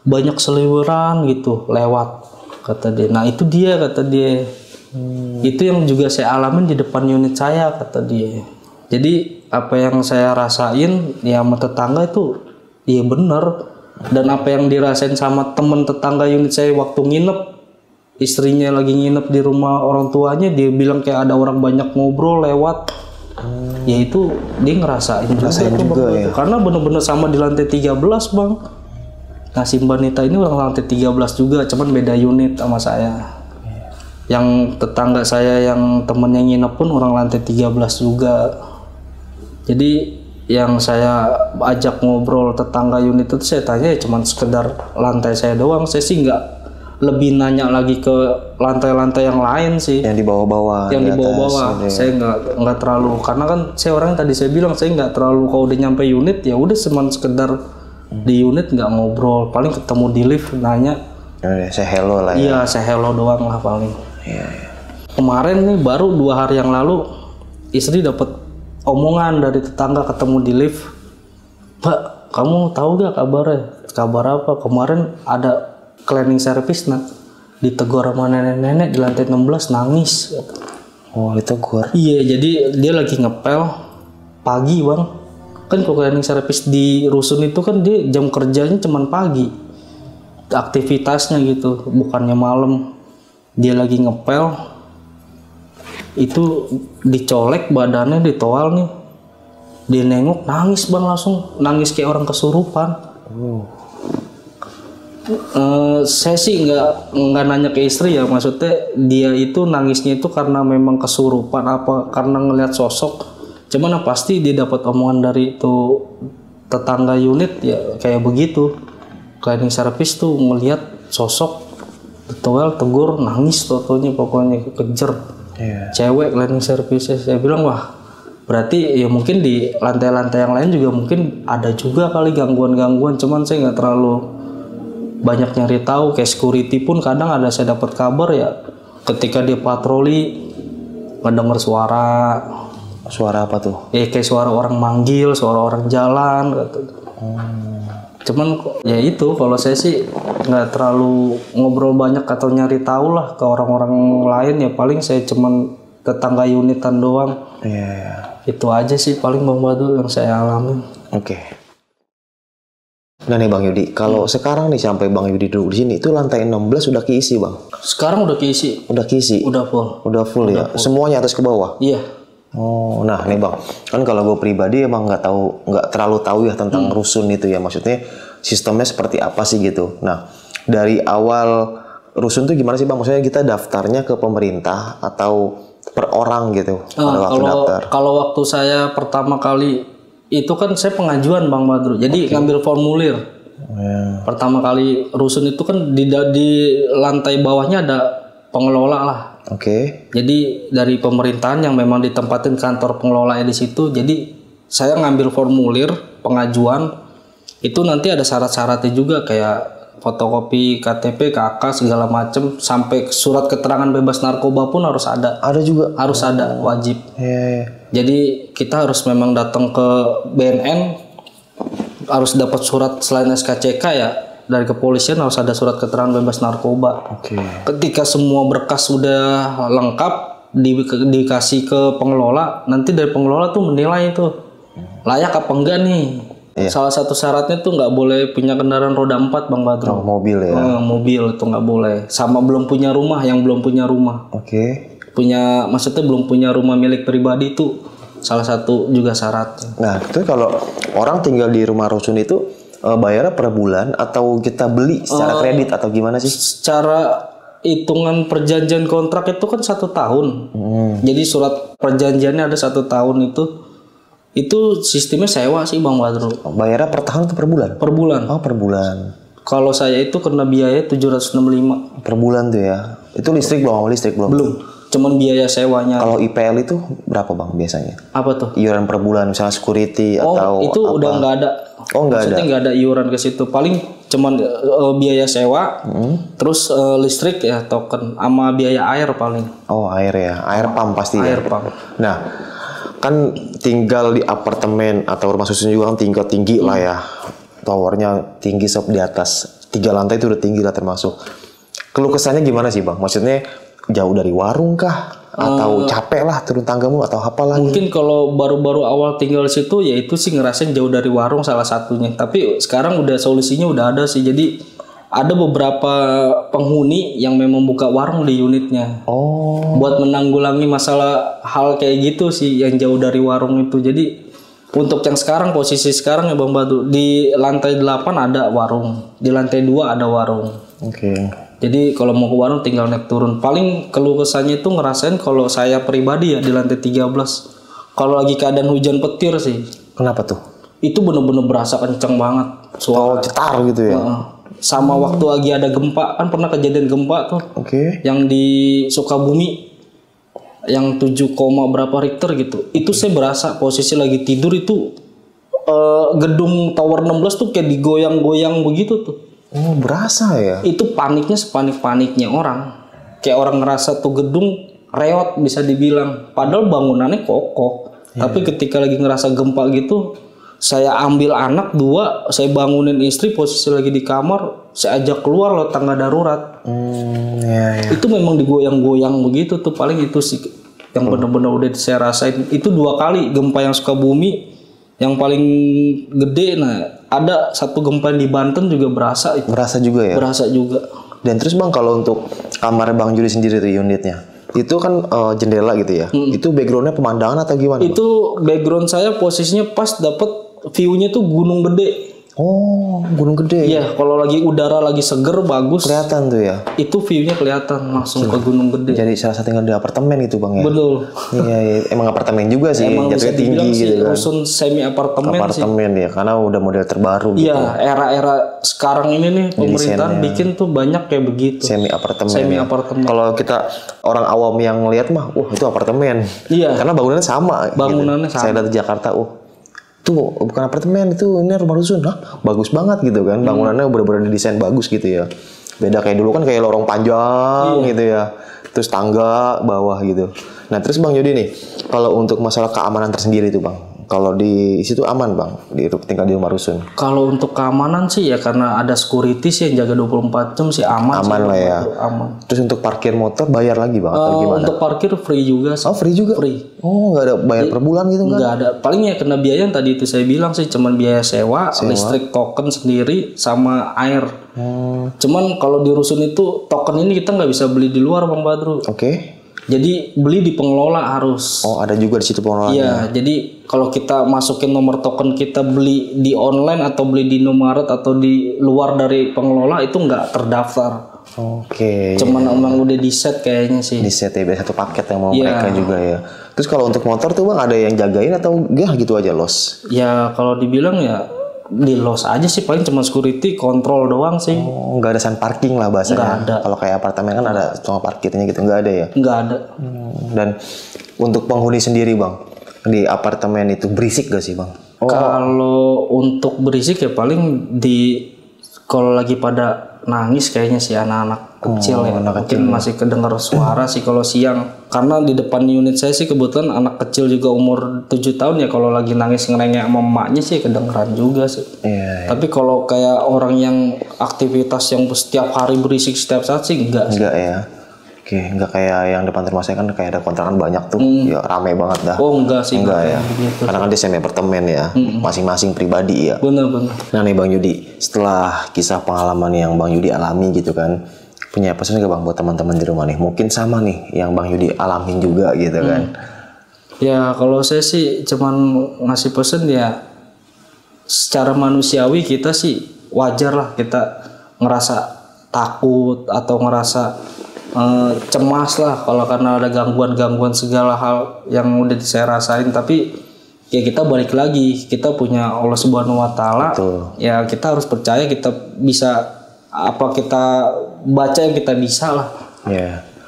banyak seliweran gitu lewat kata dia. Nah itu dia kata dia. Itu yang juga saya alamin di depan unit saya kata dia. Jadi apa yang saya rasain ya sama tetangga itu iya bener. Dan apa yang dirasain sama temen tetangga unit saya waktu nginep, istrinya lagi nginep di rumah orang tuanya, dia bilang kayak ada orang banyak ngobrol lewat. Ya itu dia ngerasain juga ya. Karena bener-bener sama di lantai 13 Bang. Nah si Mbak Nita ini orang lantai 13 juga, cuman beda unit sama saya. Yang tetangga saya yang temennya nginep pun orang lantai 13 juga. Jadi yang saya ajak ngobrol tetangga unit itu saya tanya ya cuman sekedar lantai saya doang. Saya sih nggak lebih nanya lagi ke lantai-lantai yang lain sih. Yang di bawah-bawah. Yang di bawah-bawah. Saya nggak terlalu, karena kan saya orang tadi saya bilang saya nggak terlalu kalau udah nyampe unit ya udah cuman sekedar di unit nggak ngobrol. Paling ketemu di lift nanya. Saya hello lah ya. Iya saya hello doang lah paling. Iya. Kemarin nih baru 2 hari yang lalu istri dapat omongan dari tetangga ketemu di lift. Pak, kamu tahu gak kabarnya? Kabar apa? Kemarin ada cleaning service nak ditegur sama nenek-nenek di lantai 16 nangis. Oh, ditegur. Iya, jadi dia lagi ngepel pagi bang. Kan kalau cleaning service di rusun itu kan dia jam kerjanya cuman pagi. Aktivitasnya gitu, bukannya malam. Dia lagi ngepel, itu dicolek badannya, ditoal nih. Dia nengok, nangis bang, langsung nangis kayak orang kesurupan. Saya sih nggak nanya ke istri ya, maksudnya dia itu nangisnya itu karena memang kesurupan apa karena ngelihat sosok. Cuman yang pasti dia dapat omongan dari itu tetangga unit ya kayak begitu. Cleaning service tuh ngelihat sosok towel, tegur, nangis totonya pokoknya kejer. Cewek cleaning service. Saya bilang wah berarti ya mungkin di lantai-lantai yang lain juga mungkin ada juga kali gangguan-gangguan. Cuman saya nggak terlalu banyak nyari tahu. Kayak security pun kadang ada saya dapat kabar ya ketika dia patroli ngedenger suara apa tuh? Kayak suara orang manggil, suara orang jalan gitu. Cuman ya itu kalau saya sih nggak terlalu ngobrol banyak atau nyari tahu lah ke orang-orang lain, ya paling saya cuman tetangga unitan doang. Itu aja sih paling Bang Badul yang saya alami. Oke. Nah nih Bang Yudi, kalau sekarang nih sampai Bang Yudi duduk di sini itu lantai 16 udah keisi Bang? Sekarang udah keisi. Udah keisi? Udah full. Udah full ya? Full. Semuanya atas ke bawah? Iya. Oh, nah nih Bang, kan kalau gue pribadi emang nggak terlalu tahu ya tentang rusun itu ya, maksudnya sistemnya seperti apa sih gitu. Nah dari awal rusun tuh gimana sih Bang? Maksudnya kita daftarnya ke pemerintah atau per orang gitu pada waktu daftar? Kalau waktu saya pertama kali itu kan saya pengajuan Bang Badru, jadi ngambil formulir. Pertama kali rusun itu kan di lantai bawahnya ada pengelola lah. Jadi dari pemerintahan yang memang ditempatin kantor pengelolanya di situ. Jadi saya ngambil formulir pengajuan itu nanti ada syarat-syaratnya juga kayak fotokopi KTP, KK segala macem, sampai surat keterangan bebas narkoba pun harus ada. Ada juga? Harus ada, wajib. Jadi kita harus memang datang ke BNN, harus dapat surat selain SKCK ya dari kepolisian, harus ada surat keterangan bebas narkoba. Ketika semua berkas sudah lengkap dikasih ke pengelola, nanti dari pengelola tuh menilai itu layak apa enggak nih. Salah satu syaratnya tuh nggak boleh punya kendaraan roda 4 Bang Badru. Mobil ya? Mobil itu nggak boleh. Sama belum punya rumah, yang belum punya rumah. Maksudnya belum punya rumah milik pribadi itu salah satu juga syarat. Nah itu kalau orang tinggal di rumah rusun itu bayarnya per bulan atau kita beli secara kredit atau gimana sih? Secara hitungan perjanjian kontrak itu kan 1 tahun. Jadi surat perjanjiannya ada 1 tahun itu sistemnya sewa sih Bang Badru. Bayarnya per tahun atau per bulan? Per bulan. Oh per bulan. Kalau saya itu kena biaya 765 per bulan tuh ya. Itu listrik belum? Belum. Cuman biaya sewanya. Kalau IPL itu berapa Bang biasanya? Apa tuh? Iuran per bulan misalnya security atau itu apa? Udah nggak ada. Maksudnya nggak ada iuran ke situ. Paling cuman biaya sewa, terus listrik ya token, sama biaya air paling. Oh air ya, air pump pasti. Air pump. Nah kan tinggal di apartemen atau rumah susun juga kan tingkat tinggi lah ya, towernya tinggi di atas 3 lantai itu udah tinggi lah termasuk. Keluh kesannya gimana sih Bang? Maksudnya jauh dari warung kah? Atau capek lah turun tanggamu atau apalah? Mungkin kalau baru-baru awal tinggal di situ ya itu sih ngerasain jauh dari warung salah satunya. Tapi sekarang udah solusinya udah ada sih. Jadi ada beberapa penghuni yang memang buka warung di unitnya. Buat menanggulangi masalah hal kayak gitu sih yang jauh dari warung itu. Jadi untuk yang sekarang, posisi sekarang ya Bang Badu, di lantai 8 ada warung, di lantai 2 ada warung. Jadi kalau mau ke warung tinggal naik turun. Paling keluh kesannya itu ngerasain kalau saya pribadi ya di lantai 13. Kalau lagi keadaan hujan petir sih. Kenapa tuh? Itu bener-bener berasa kenceng banget. Suara cetar gitu ya? Sama waktu lagi ada gempa, kan pernah kejadian gempa tuh. Yang di Sukabumi yang 7, berapa Richter gitu. Itu saya berasa posisi lagi tidur itu gedung tower 16 tuh kayak digoyang-goyang begitu tuh. Berasa ya? Itu paniknya sepanik-paniknya orang. Kayak orang ngerasa tuh gedung reot bisa dibilang. Padahal bangunannya kokoh. Tapi ketika lagi ngerasa gempa gitu, saya ambil anak 2, saya bangunin istri posisi lagi di kamar, saya ajak keluar lewat tangga darurat. Itu memang digoyang-goyang begitu tuh, paling itu sih yang benar-benar udah saya rasain itu 2 kali gempa yang Sukabumi yang paling gede. Nah ada satu gempa di Banten juga berasa itu. Berasa juga ya. Berasa juga. Dan terus Bang, kalau untuk kamar Bang Judi sendiri tuh unitnya, itu kan jendela gitu ya. Itu backgroundnya pemandangan atau gimana? Itu background saya posisinya pas dapet view-nya tuh Gunung Gede. Oh, Gunung Gede. Iya, kalau lagi udara lagi seger bagus. Kelihatan tuh ya. Itu view-nya kelihatan langsung ke Gunung Gede. Jadi salah satu tinggal di apartemen gitu Bang ya. Betul. Iya, emang apartemen juga sih. Emang bisa jatuhnya tinggi dibilang sih gitu kan. rusun semi apartemen sih. Apartemen ya, karena udah model terbaru gitu. Iya, era-era sekarang ini nih pemerintahan bikin tuh banyak kayak begitu. Semi apartemen. Semi ya. apartemen. Kalau kita orang awam yang ngeliat mah, wah itu apartemen. Iya. Karena bangunannya sama. Bangunannya gitu. sama. Saya lihat di Jakarta, itu bukan apartemen, itu ini rumah rusun. Bagus banget gitu kan. Bangunannya benar-benar didesain bagus gitu ya. Beda kayak dulu kan kayak lorong panjang gitu ya. Terus tangga bawah gitu. Nah terus Bang Jody nih, kalau untuk masalah keamanan tersendiri tuh Bang, kalau di situ aman Bang, tinggal di rumah rusun? Kalau untuk keamanan sih ya karena ada security sih yang jaga 24 jam sih aman. Aman sih, lah ya. Aman. Terus untuk parkir motor bayar lagi Bang atau gimana? Untuk parkir free juga sih. Oh free juga? Free. Oh nggak ada bayar per bulan gitu kan? Nggak ada. Paling ya kena biaya yang tadi itu saya bilang sih cuman biaya sewa, listrik token sendiri sama air. Cuman kalau di rusun itu token ini kita nggak bisa beli di luar Bang Badru. Oke. Jadi beli di pengelola harus. Oh ada juga di situ pengelolanya. Iya, jadi kalau kita masukin nomor token kita beli di online atau beli di Indomaret atau di luar dari pengelola itu nggak terdaftar. Oke. Cuman emang udah di set kayaknya sih. Di set ya, satu paket yang mau mereka juga ya. Terus kalau untuk motor tuh Bang ada yang jagain atau ya gitu aja los? Ya kalau dibilang ya di los aja sih paling cuma security kontrol doang sih. Oh nggak ada sign parking lah bahasanya. Nggak ada. Kalau kayak apartemen kan ada cuma parkirnya gitu, nggak ada ya? Nggak ada. Dan untuk penghuni sendiri Bang, di apartemen itu berisik gak sih Bang? Kalau untuk berisik ya paling kalau lagi pada nangis kayaknya sih anak-anak kecil ya. Mungkin masih kedengar suara sih kalau siang. Karena di depan unit saya sih kebetulan anak kecil juga umur 7 tahun ya kalau lagi nangis ngerengek sama emaknya sih kedengeran juga sih. Iya. Tapi kalau kayak orang yang aktivitas yang setiap hari berisik setiap saat sih enggak sih. Enggak ya. Oke, enggak kayak yang depan rumah saya kan kayak ada kontrakan banyak tuh. Ya rame banget dah. Oh enggak sih. Enggak ya. Begitu. Karena kan dia semi apartemen ya. Masing-masing pribadi ya. Bener-bener. Nah nih Bang Yudi, setelah kisah pengalaman yang Bang Yudi alami gitu kan, punya pesan gak Bang buat teman-teman di rumah nih? Mungkin sama nih yang Bang Yudi alamin juga gitu kan. Ya kalau saya sih cuman ngasih pesan ya secara manusiawi kita sih wajar lah kita ngerasa takut atau ngerasa cemas lah kalau karena ada gangguan-gangguan segala hal yang udah saya rasain. Tapi ya kita balik lagi, kita punya Allah Subhanahu Wa Taala. Ya kita harus percaya kita bisa apa kita baca yang kita bisa lah.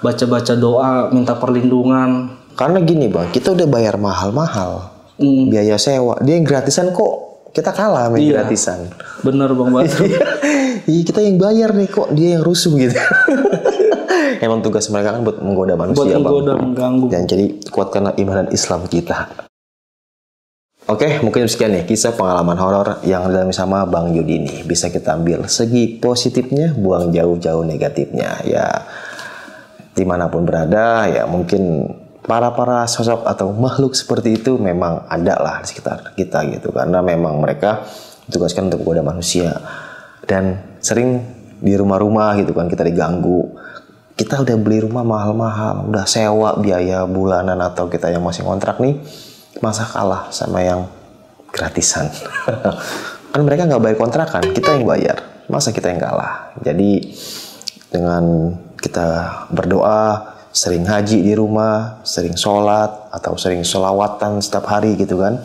Baca-baca doa, minta perlindungan. Karena gini Bang, kita udah bayar mahal-mahal biaya sewa, dia yang gratisan kok kita kalah sama yang gratisan. Bener Bang Badru. Iya kita yang bayar nih kok dia yang rusuh gitu. Emang tugas mereka kan buat menggoda manusia Bang. Buat menggoda, mengganggu. Dan jadi kuatkanlah iman dan Islam kita. Oke, mungkin sekian ya kisah pengalaman horor yang dialami sama Bang Yudi ini. Bisa kita ambil segi positifnya, buang jauh-jauh negatifnya. Ya, dimanapun berada, ya mungkin para sosok atau makhluk seperti itu memang ada lah di sekitar kita gitu. Karena memang mereka ditugaskan untuk menggoda manusia. Dan sering di rumah-rumah gitu kan kita diganggu. Kita udah beli rumah mahal-mahal, udah sewa biaya bulanan atau kita yang masih kontrak nih, masa kalah sama yang gratisan. Kan mereka nggak bayar kontrakan, kita yang bayar, masa kita yang kalah. Jadi dengan kita berdoa, sering haji di rumah, sering sholat atau sering sholawatan setiap hari gitu kan,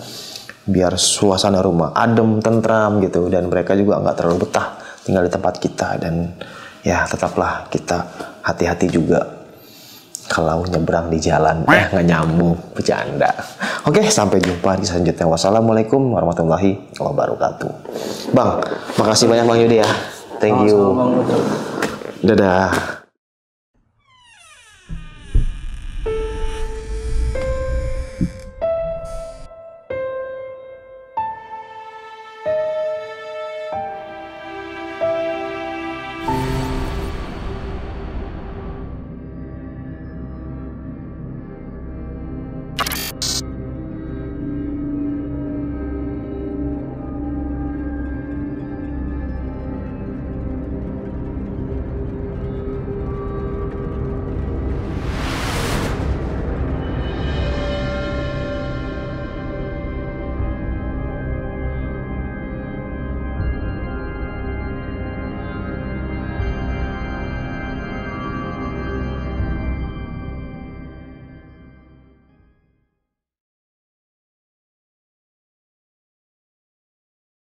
biar suasana rumah adem, tentram gitu, dan mereka juga nggak terlalu betah tinggal di tempat kita. Dan ya tetaplah kita hati-hati juga kalau nyebrang di jalan, nggak nyambung, bercanda. Oke, sampai jumpa di selanjutnya. Wassalamualaikum warahmatullahi wabarakatuh. Bang, makasih banyak Bang Yudi ya. Thank you. Dadah.